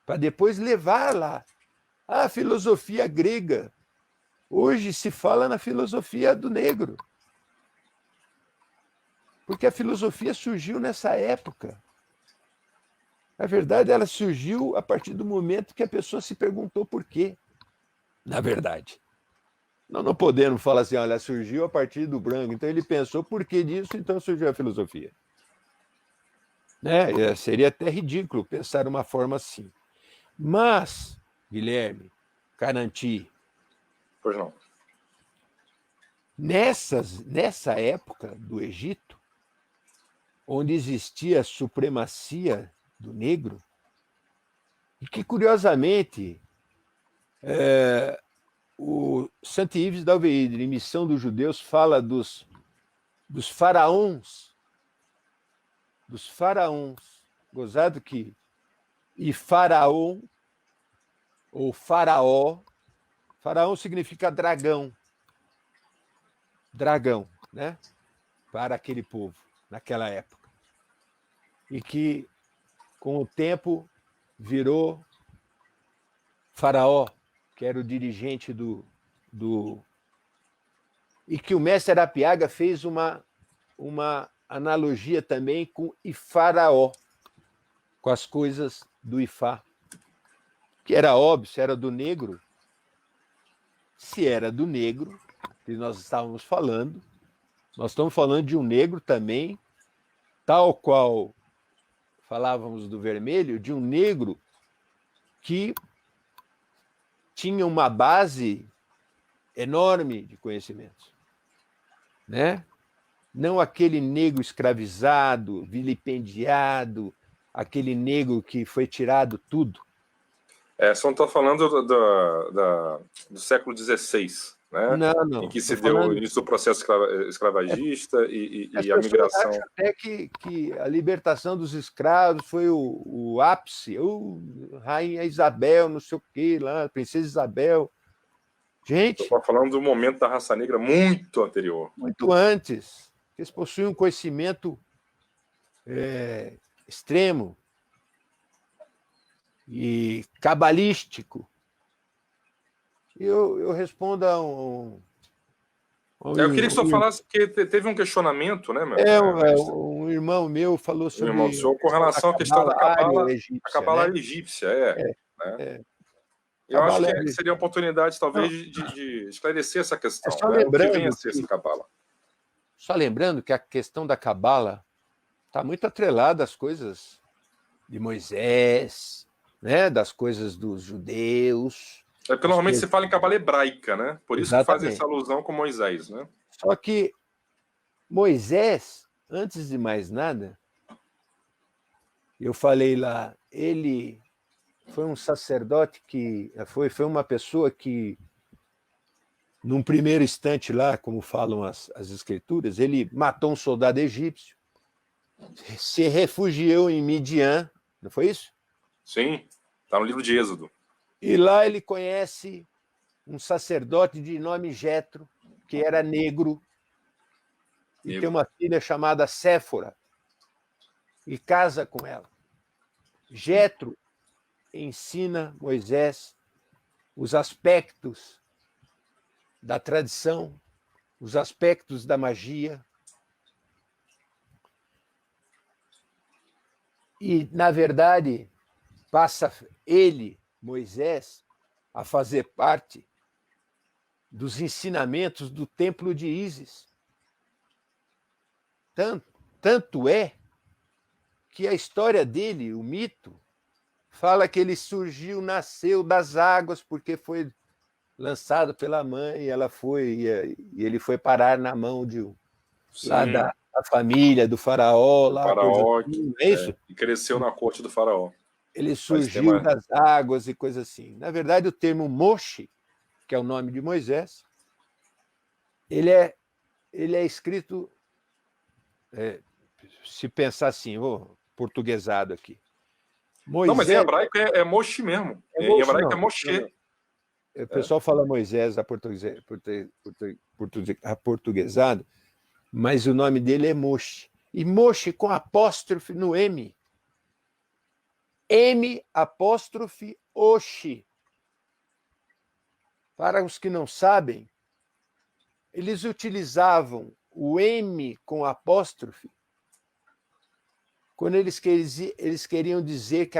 para depois levar lá. A filosofia grega. Hoje se fala na filosofia do negro. Porque a filosofia surgiu nessa época. Na verdade, ela surgiu a partir do momento que a pessoa se perguntou por quê. Na verdade. Nós não podemos falar assim, olha, surgiu a partir do branco. Então ele pensou por que disso, então surgiu a filosofia. Né? Seria até ridículo pensar uma forma assim. Mas, Guilherme, Caranti, pois não. Nessa época do Egito, onde existia a supremacia do negro, e que, curiosamente, o Saint Yves d'Alveidre, em Missão dos Judeus, fala dos faraós, gozado que, e faraó, ou faraó significa dragão, né? Para aquele povo, naquela época. E que, com o tempo, virou faraó, que era o dirigente E que o mestre Arapiaga fez uma analogia também com Ifaraó, com as coisas do Ifá. Que era óbvio, se era do negro, se era do negro, que nós estávamos falando, nós estamos falando de um negro também, tal qual falávamos do vermelho, de um negro que tinha uma base enorme de conhecimentos, né? não aquele negro escravizado, vilipendiado, aquele negro que foi tirado tudo. Você não está falando do século XVI, né? Não. Em que se deu o início do processo escravagista e a migração. Acham até que a libertação dos escravos foi o ápice, Rainha Isabel, não sei o quê, lá, Princesa Isabel. Gente... Estou falando do momento da raça negra muito anterior. Muito antes. Eles possuem um conhecimento extremo e cabalístico. Eu respondo a eu queria que o senhor falasse, porque teve um questionamento, né, meu? Um irmão meu falou sobre... O irmão do senhor, com relação à questão da cabala egípcia. A cabala egípcia, Eu acho que seria uma oportunidade, talvez, de esclarecer essa questão. Só lembrando, o que vem a ser essa cabala? Só lembrando que a questão da cabala está muito atrelada às coisas de Moisés, né, das coisas dos judeus. Porque normalmente se fala em cabala hebraica, né? Por isso que faz essa alusão com Moisés, né? Só que Moisés, antes de mais nada, eu falei lá, ele foi um sacerdote que foi uma pessoa que, num primeiro instante lá, como falam as escrituras, ele matou um soldado egípcio, se refugiou em Midian, não foi isso? Sim, está no livro de Êxodo. E lá ele conhece um sacerdote de nome Jetro, que era negro, e tem uma filha chamada Séfora, e casa com ela. Jetro ensina Moisés os aspectos da tradição, os aspectos da magia. E, na verdade, passa ele, Moisés, a fazer parte dos ensinamentos do templo de Ísis. Tanto é que a história dele, o mito, fala que ele nasceu das águas porque foi lançado pela mãe, e ele foi parar na mão lá da família do faraó. Lá, faraó, assim, é isso? E cresceu na corte do faraó. Ele surgiu das águas e coisa assim. Na verdade, o termo Moshe, que é o nome de Moisés, ele é escrito, se pensar assim, portuguesado aqui. Moisés, não, mas em hebraico é Moshe mesmo. Em hebraico é Moshe. O pessoal fala Moisés aportuguesado, mas o nome dele é Moshe. E Moshe com apóstrofe no M. M apóstrofe Oshi. Para os que não sabem, eles utilizavam o M com apóstrofe quando eles queriam dizer que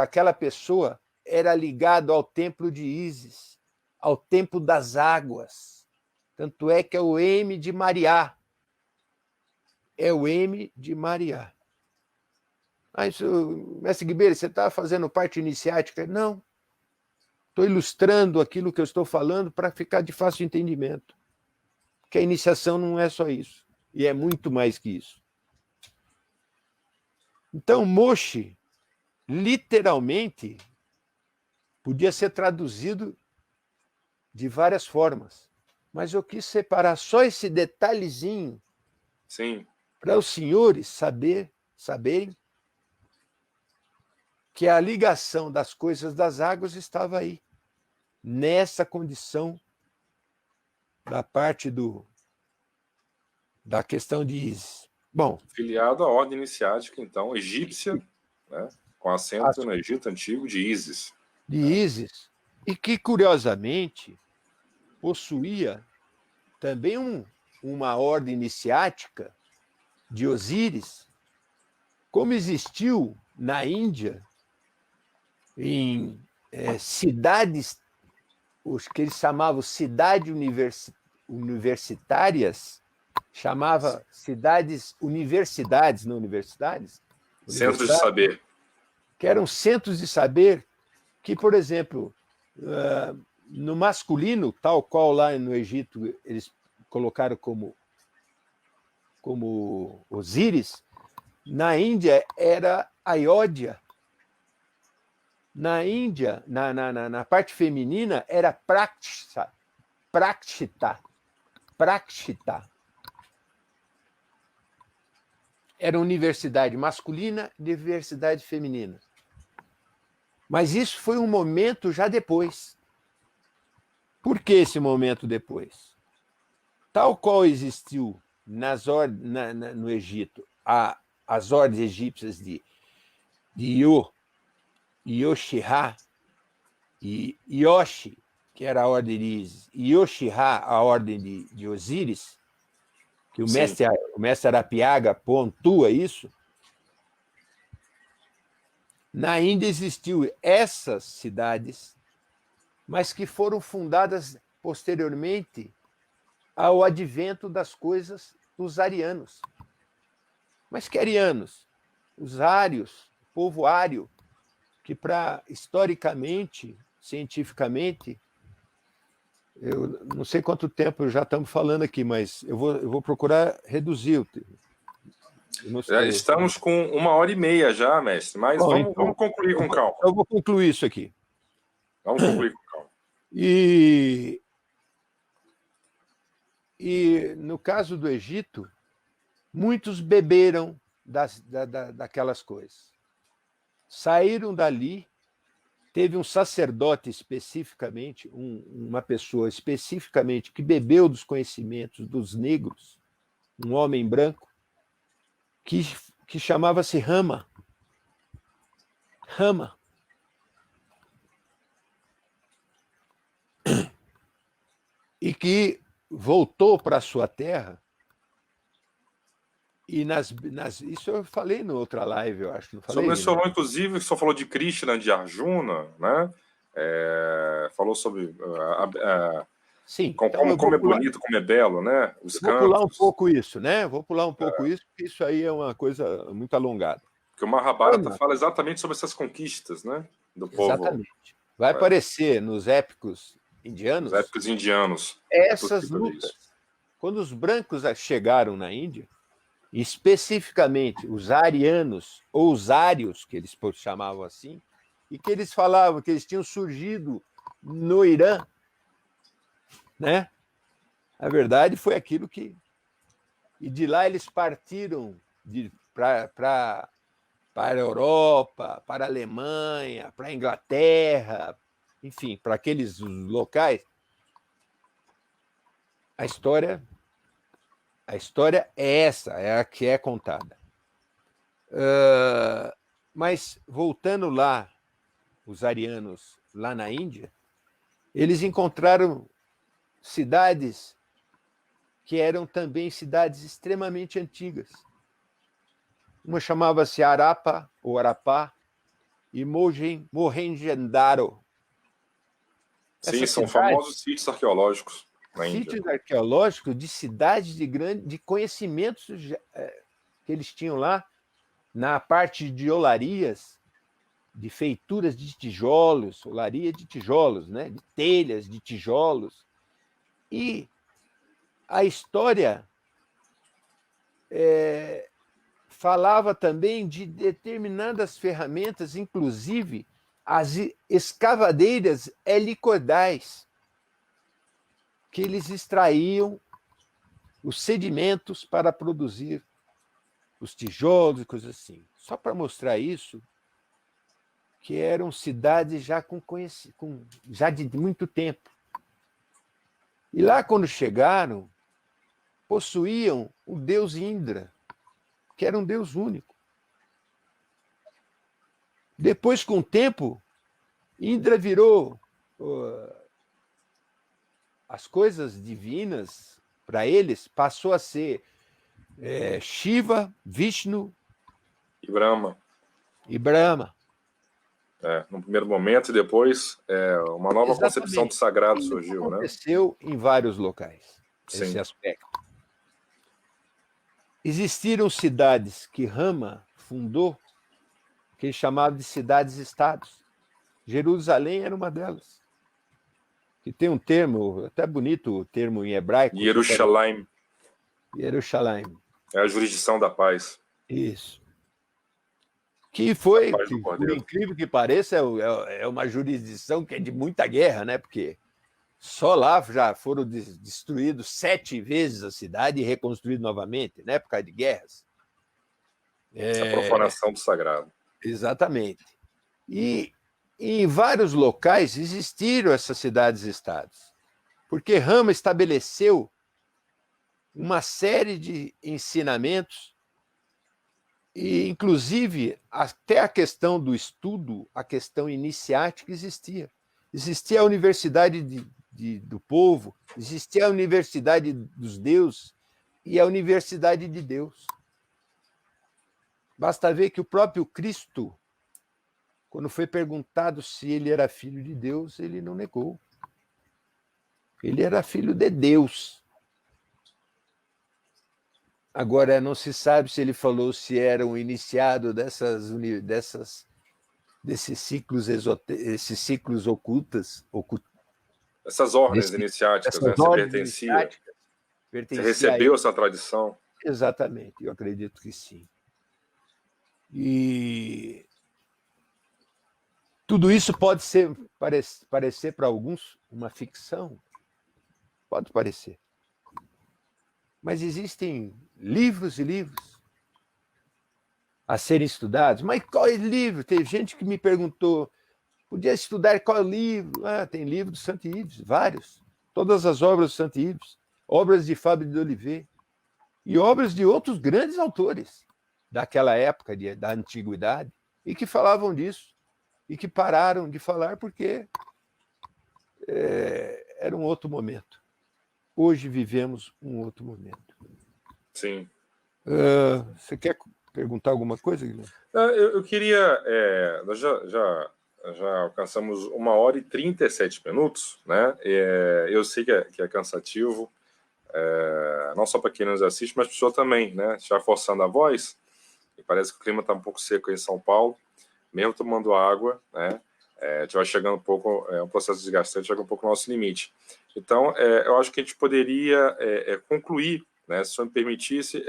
aquela pessoa era ligado ao templo de Ísis, ao templo das águas. Tanto é que é o M de Mariá. É o M de Mariá. Mas, mestre Guibeira, você está fazendo parte iniciática? Não. Estou ilustrando aquilo que eu estou falando para ficar de fácil entendimento. Porque a iniciação não é só isso. E é muito mais que isso. Então, Moshe, literalmente, podia ser traduzido de várias formas. Mas eu quis separar só esse detalhezinho para os senhores saberem que a ligação das coisas das águas estava aí, nessa condição da parte da questão de Ísis. Bom, filiado à ordem iniciática, então, egípcia, né, com assento no Egito Antigo de Ísis. De Ísis, e que, curiosamente, possuía também uma ordem iniciática de Osíris, como existiu na Índia, em cidades, os que eles chamavam cidades universitárias, chamava cidades universidades, não universidades? Centros de saber. Que eram centros de saber que, por exemplo, no masculino, tal qual lá no Egito eles colocaram como como Osíris, na Índia era Ayodhya. Na Índia, na parte feminina, era Prakshita. Era universidade masculina e universidade feminina. Mas isso foi um momento já depois. Por que esse momento depois? Tal qual existiu no Egito as ordens egípcias de Io, Yoshihá e Yoshi, que era a ordem de Isis, e Yoshihá, a ordem de Osíris, que o mestre Arapiaga pontua isso. Na Índia existiu essas cidades, mas que foram fundadas posteriormente ao advento das coisas dos arianos. Mas que arianos? Os ários, o povo ário, que historicamente, cientificamente, eu não sei quanto tempo já estamos falando aqui, mas eu vou procurar reduzir o tempo. Já estamos com 1h30 já, mestre, mas bom, vamos concluir com calma. Eu vou concluir isso aqui. Vamos concluir com calma. E no caso do Egito, muitos beberam daquelas coisas. Saíram dali, teve um sacerdote especificamente, uma pessoa especificamente que bebeu dos conhecimentos dos negros, um homem branco, que chamava-se Rama. E que voltou para a sua terra. E isso eu falei na outra live, eu acho. Não falei, você mencionou, né? Inclusive, só falou de Krishna, de Arjuna, né? Falou sobre sim, como é bonito, como é belo, né? Os cantos. Vou pular um pouco isso, né? Vou pular um pouco isso, porque isso aí é uma coisa muito alongada. Porque o Mahabharata fala exatamente sobre essas conquistas, né? Do povo. Exatamente. Vai aparecer nos épicos indianos. Os épicos indianos. Essas lutas. Quando os brancos chegaram na Índia, especificamente os arianos, ou os ários, que eles chamavam assim, e que eles falavam que eles tinham surgido no Irã, né? A verdade foi aquilo que... E de lá eles partiram para a Europa, para a Alemanha, para a Inglaterra, enfim, para aqueles locais. A história é essa, é a que é contada. Mas, voltando lá, os arianos lá na Índia, eles encontraram cidades que eram também cidades extremamente antigas. Uma chamava-se Harappa, ou Harapá, e Mohenjo-Daro. Sim, são famosos sítios arqueológicos na Índia. Sítios arqueológicos de cidades de conhecimentos que eles tinham lá, na parte de olarias, de feituras de tijolos, olaria de tijolos, né? De telhas de tijolos. E a história falava também de determinadas ferramentas, inclusive as escavadeiras helicodais, que eles extraíam os sedimentos para produzir os tijolos e coisas assim. Só para mostrar isso, que eram cidades já já de muito tempo. E lá, quando chegaram, possuíam o deus Indra, que era um deus único. Depois, com o tempo, Indra virou as coisas divinas para eles, passou a ser Shiva, Vishnu e Brahma. No primeiro momento, e depois uma nova concepção do sagrado surgiu. Aconteceu, né? Em vários locais, sim, esse aspecto. Existiram cidades que Rama fundou, que ele chamava de cidades-estados. Jerusalém era uma delas. Que tem um termo, até bonito o termo em hebraico. Yerushalayim. Yerushalayim. É a jurisdição da paz. Isso. Que foi, Paz do que, por Cordeiro. incrível que pareça, é uma jurisdição que é de muita guerra, né? Porque só lá já foram destruídos 7 vezes a cidade e reconstruído novamente, né? Por causa de guerras. A profanação do sagrado. Exatamente. E em vários locais existiram essas cidades-estados, porque Rama estabeleceu uma série de ensinamentos e, inclusive, até a questão do estudo, a questão iniciática existia. Existia a Universidade do Povo, existia a Universidade dos Deuses e a Universidade de Deus. Basta ver que o próprio Cristo, quando foi perguntado se ele era filho de Deus, ele não negou. Ele era filho de Deus. Agora, não se sabe se ele falou se era um iniciado desses ciclos esses ciclos ocultas, Essas ordens iniciáticas, né? essas Você ordens pertencia, iniciáticas, você pertencia a recebeu ele. essa tradição. Exatamente, eu acredito que sim. E tudo isso pode parecer para alguns uma ficção, pode parecer. Mas existem livros e livros a serem estudados. Mas qual é o livro? Tem gente que me perguntou, podia estudar qual é o livro? Tem livro do Santo Ives, vários. Todas as obras do Santo Ives, obras de Fábio de Oliveira e obras de outros grandes autores daquela época, da antiguidade, e que falavam disso, e que pararam de falar porque era um outro momento. Hoje vivemos um outro momento. Sim. Você quer perguntar alguma coisa, Guilherme? Eu queria... nós já alcançamos 1h37, né? Eu sei que é cansativo, não só para quem nos assiste, mas para a pessoa também, né? Já forçando a voz, e parece que o clima está um pouco seco aí em São Paulo, mesmo tomando água, né? A gente vai chegando um pouco, é um processo desgastante, chega um pouco ao nosso limite. Então, eu acho que a gente poderia concluir, né? Se o senhor me permitisse,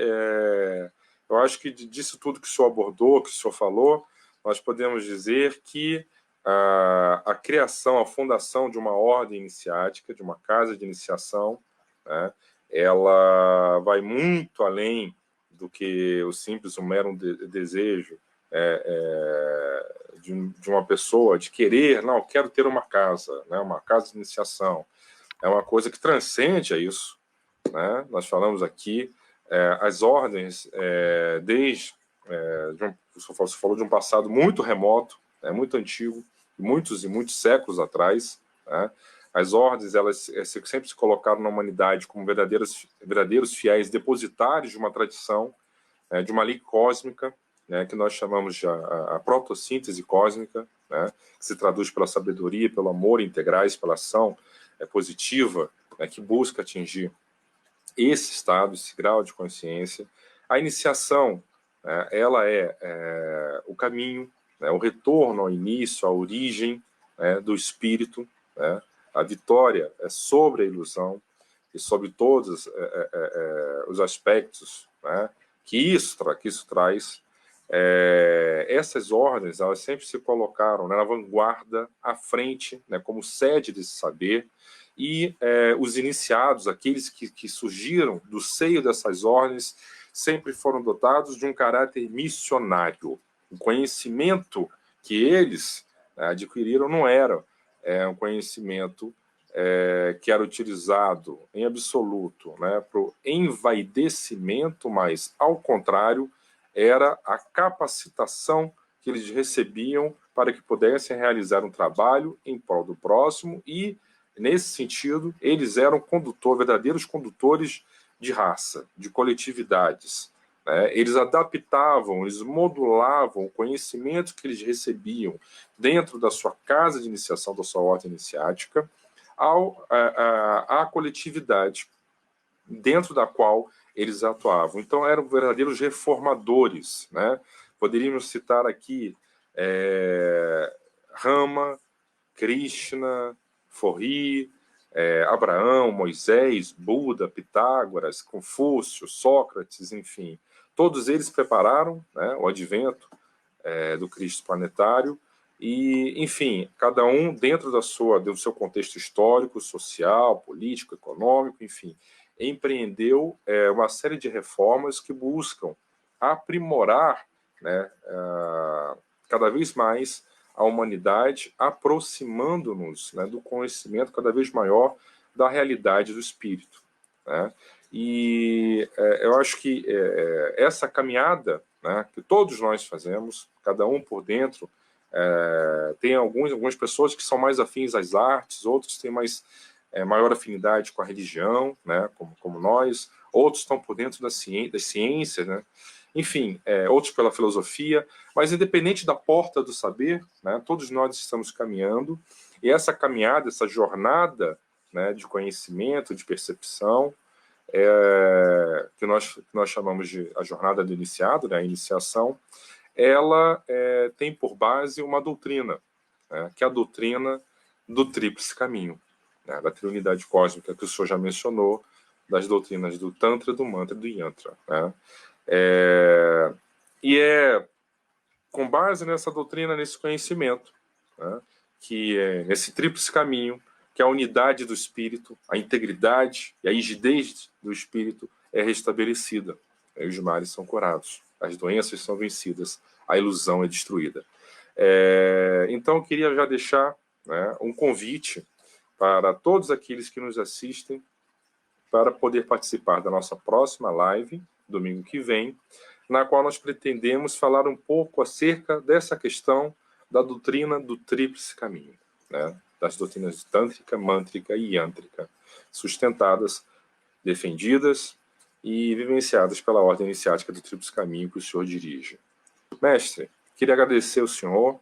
eu acho que disso tudo que o senhor abordou, que o senhor falou, nós podemos dizer que a criação, a fundação de uma ordem iniciática, de uma casa de iniciação, né? Ela vai muito além do que o simples, um mero desejo de uma pessoa, de querer, não, quero ter uma casa, né, uma casa de iniciação. É uma coisa que transcende a isso, né? Nós falamos aqui, as ordens, desde... você falou de um passado muito remoto, muito antigo, muitos e muitos séculos atrás, né? As ordens, elas sempre se colocaram na humanidade como verdadeiros fiéis depositários de uma tradição, de uma lei cósmica, né, que nós chamamos de a protossíntese cósmica, né, que se traduz pela sabedoria, pelo amor integrais, pela ação positiva, né, que busca atingir esse estado, esse grau de consciência. A iniciação, ela é o caminho, né, o retorno ao início, à origem, né, do espírito, né. A vitória é sobre a ilusão e sobre todos os aspectos, né, que isso traz. Essas ordens, elas sempre se colocaram, né, na vanguarda, à frente, né, como sede desse saber, e os iniciados, aqueles que surgiram do seio dessas ordens, sempre foram dotados de um caráter missionário. O conhecimento que eles adquiriram não era um conhecimento que era utilizado em absoluto, né, para o envaidecimento, mas, ao contrário, era a capacitação que eles recebiam para que pudessem realizar um trabalho em prol do próximo e, nesse sentido, eles eram verdadeiros condutores de raça, de coletividades. Eles adaptavam, eles modulavam o conhecimento que eles recebiam dentro da sua casa de iniciação, da sua ordem iniciática, à coletividade dentro da qual eles atuavam. Então, eram verdadeiros reformadores, né? Poderíamos citar aqui Rama, Krishna, Forri, Abraão, Moisés, Buda, Pitágoras, Confúcio, Sócrates, enfim, todos eles prepararam, né, o advento do Cristo planetário e, enfim, cada um dentro do seu contexto histórico, social, político, econômico, enfim, empreendeu uma série de reformas que buscam aprimorar, né, cada vez mais a humanidade, aproximando-nos, né, do conhecimento cada vez maior da realidade do espírito, né? E eu acho que essa caminhada, né, que todos nós fazemos, cada um por dentro, tem algumas pessoas que são mais afins às artes, outros têm maior afinidade com a religião, né, como nós, outros estão por dentro das ciências, né? Enfim, outros pela filosofia, mas independente da porta do saber, né, todos nós estamos caminhando, e essa caminhada, essa jornada, né, de conhecimento, de percepção, que nós chamamos de a jornada do iniciado, né, a iniciação, ela tem por base uma doutrina, né, que é a doutrina do tríplice caminho, né, da triunidade cósmica que o senhor já mencionou, das doutrinas do Tantra, do Mantra e do Yantra, né? E com base nessa doutrina, nesse conhecimento, né, que é nesse tríplice caminho, que a unidade do espírito, a integridade e a rigidez do espírito é restabelecida. Aí os males são curados, as doenças são vencidas, a ilusão é destruída. Então, eu queria já deixar, né, um convite para todos aqueles que nos assistem para poder participar da nossa próxima live, domingo que vem, na qual nós pretendemos falar um pouco acerca dessa questão da doutrina do tríplice caminho, né? Das doutrinas tântrica, mântrica e yântrica, sustentadas, defendidas e vivenciadas pela ordem iniciática do tríplice caminho que o senhor dirige. Mestre, queria agradecer ao senhor,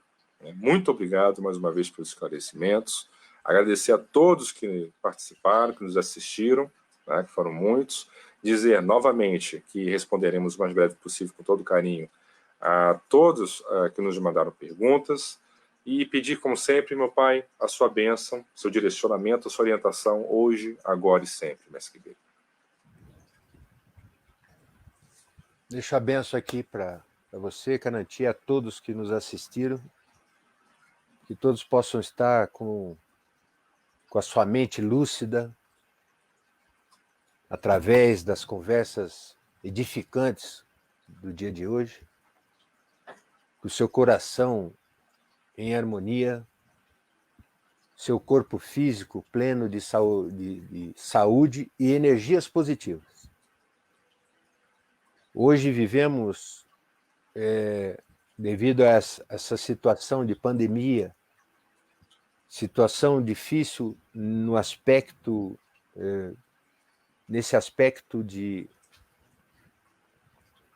muito obrigado mais uma vez pelos esclarecimentos, agradecer a todos que participaram, que nos assistiram, né, que foram muitos, dizer novamente que responderemos o mais breve possível, com todo carinho, a todos que nos mandaram perguntas, e pedir, como sempre, meu Pai, a sua bênção, seu direcionamento, a sua orientação, hoje, agora e sempre, mestre Ribeiro. Deixo a bênção aqui para você, Cananti, a todos que nos assistiram, que todos possam estar com a sua mente lúcida, através das conversas edificantes do dia de hoje, o seu coração em harmonia, seu corpo físico pleno de saúde e energias positivas. Hoje vivemos, devido a essa situação de pandemia, situação difícil no aspecto, nesse aspecto de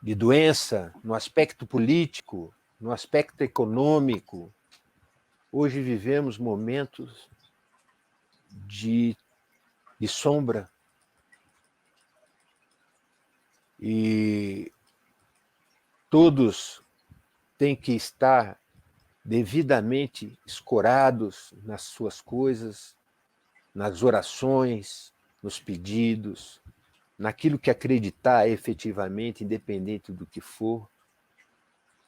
doença, no aspecto político, no aspecto econômico. Hoje vivemos momentos de sombra. E todos têm que estar devidamente escorados nas suas coisas, nas orações, nos pedidos, naquilo que acreditar efetivamente, independente do que for,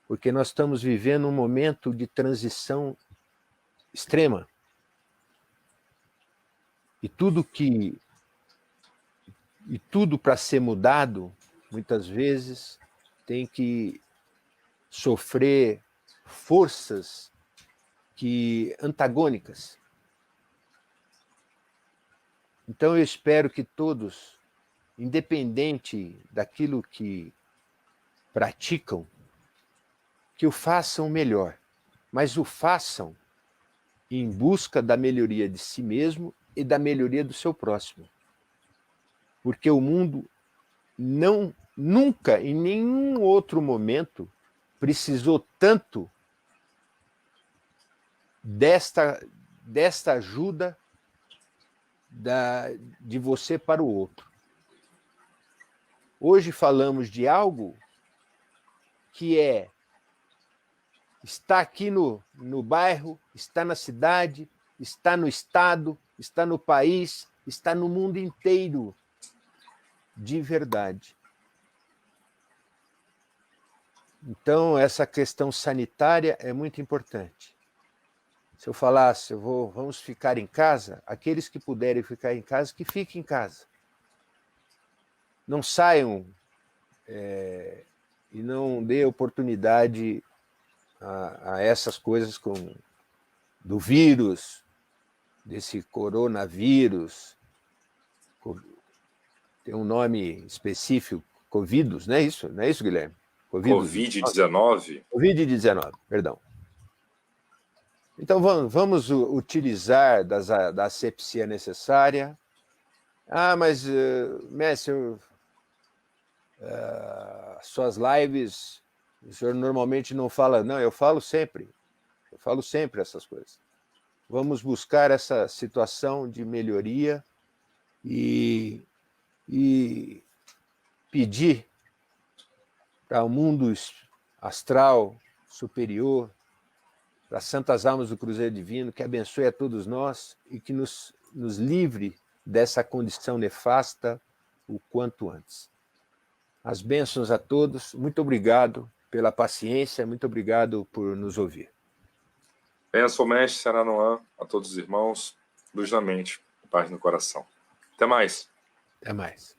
porque nós estamos vivendo um momento de transição extrema. E tudo para ser mudado, muitas vezes, tem que sofrer forças antagônicas. Então eu espero que todos, independente daquilo que praticam, que o façam melhor, mas o façam em busca da melhoria de si mesmo e da melhoria do seu próximo. Porque o mundo nunca, em nenhum outro momento, precisou tanto desta ajuda de você para o outro. Hoje falamos de algo que está aqui no bairro, está na cidade, está no estado, está no país, está no mundo inteiro, de verdade. Então, essa questão sanitária é muito importante. Se eu falasse, vamos ficar em casa, aqueles que puderem ficar em casa, que fiquem em casa. Não saiam e não dê oportunidade a essas coisas do vírus, desse coronavírus, tem um nome específico, Covidus, não é isso? Não é isso, Guilherme? Covid-19? Covid-19, perdão. Então, vamos utilizar da asepsia necessária. Ah, mas, mestre, suas lives, o senhor normalmente não fala. Não, eu falo sempre essas coisas. Vamos buscar essa situação de melhoria e pedir para o mundo astral superior, para as santas almas do Cruzeiro Divino, que abençoe a todos nós e que nos livre dessa condição nefasta o quanto antes. As bênçãos a todos, muito obrigado pela paciência, muito obrigado por nos ouvir. Bênção, mestre Seranoã, a todos os irmãos, luz na mente, paz no coração. Até mais. Até mais.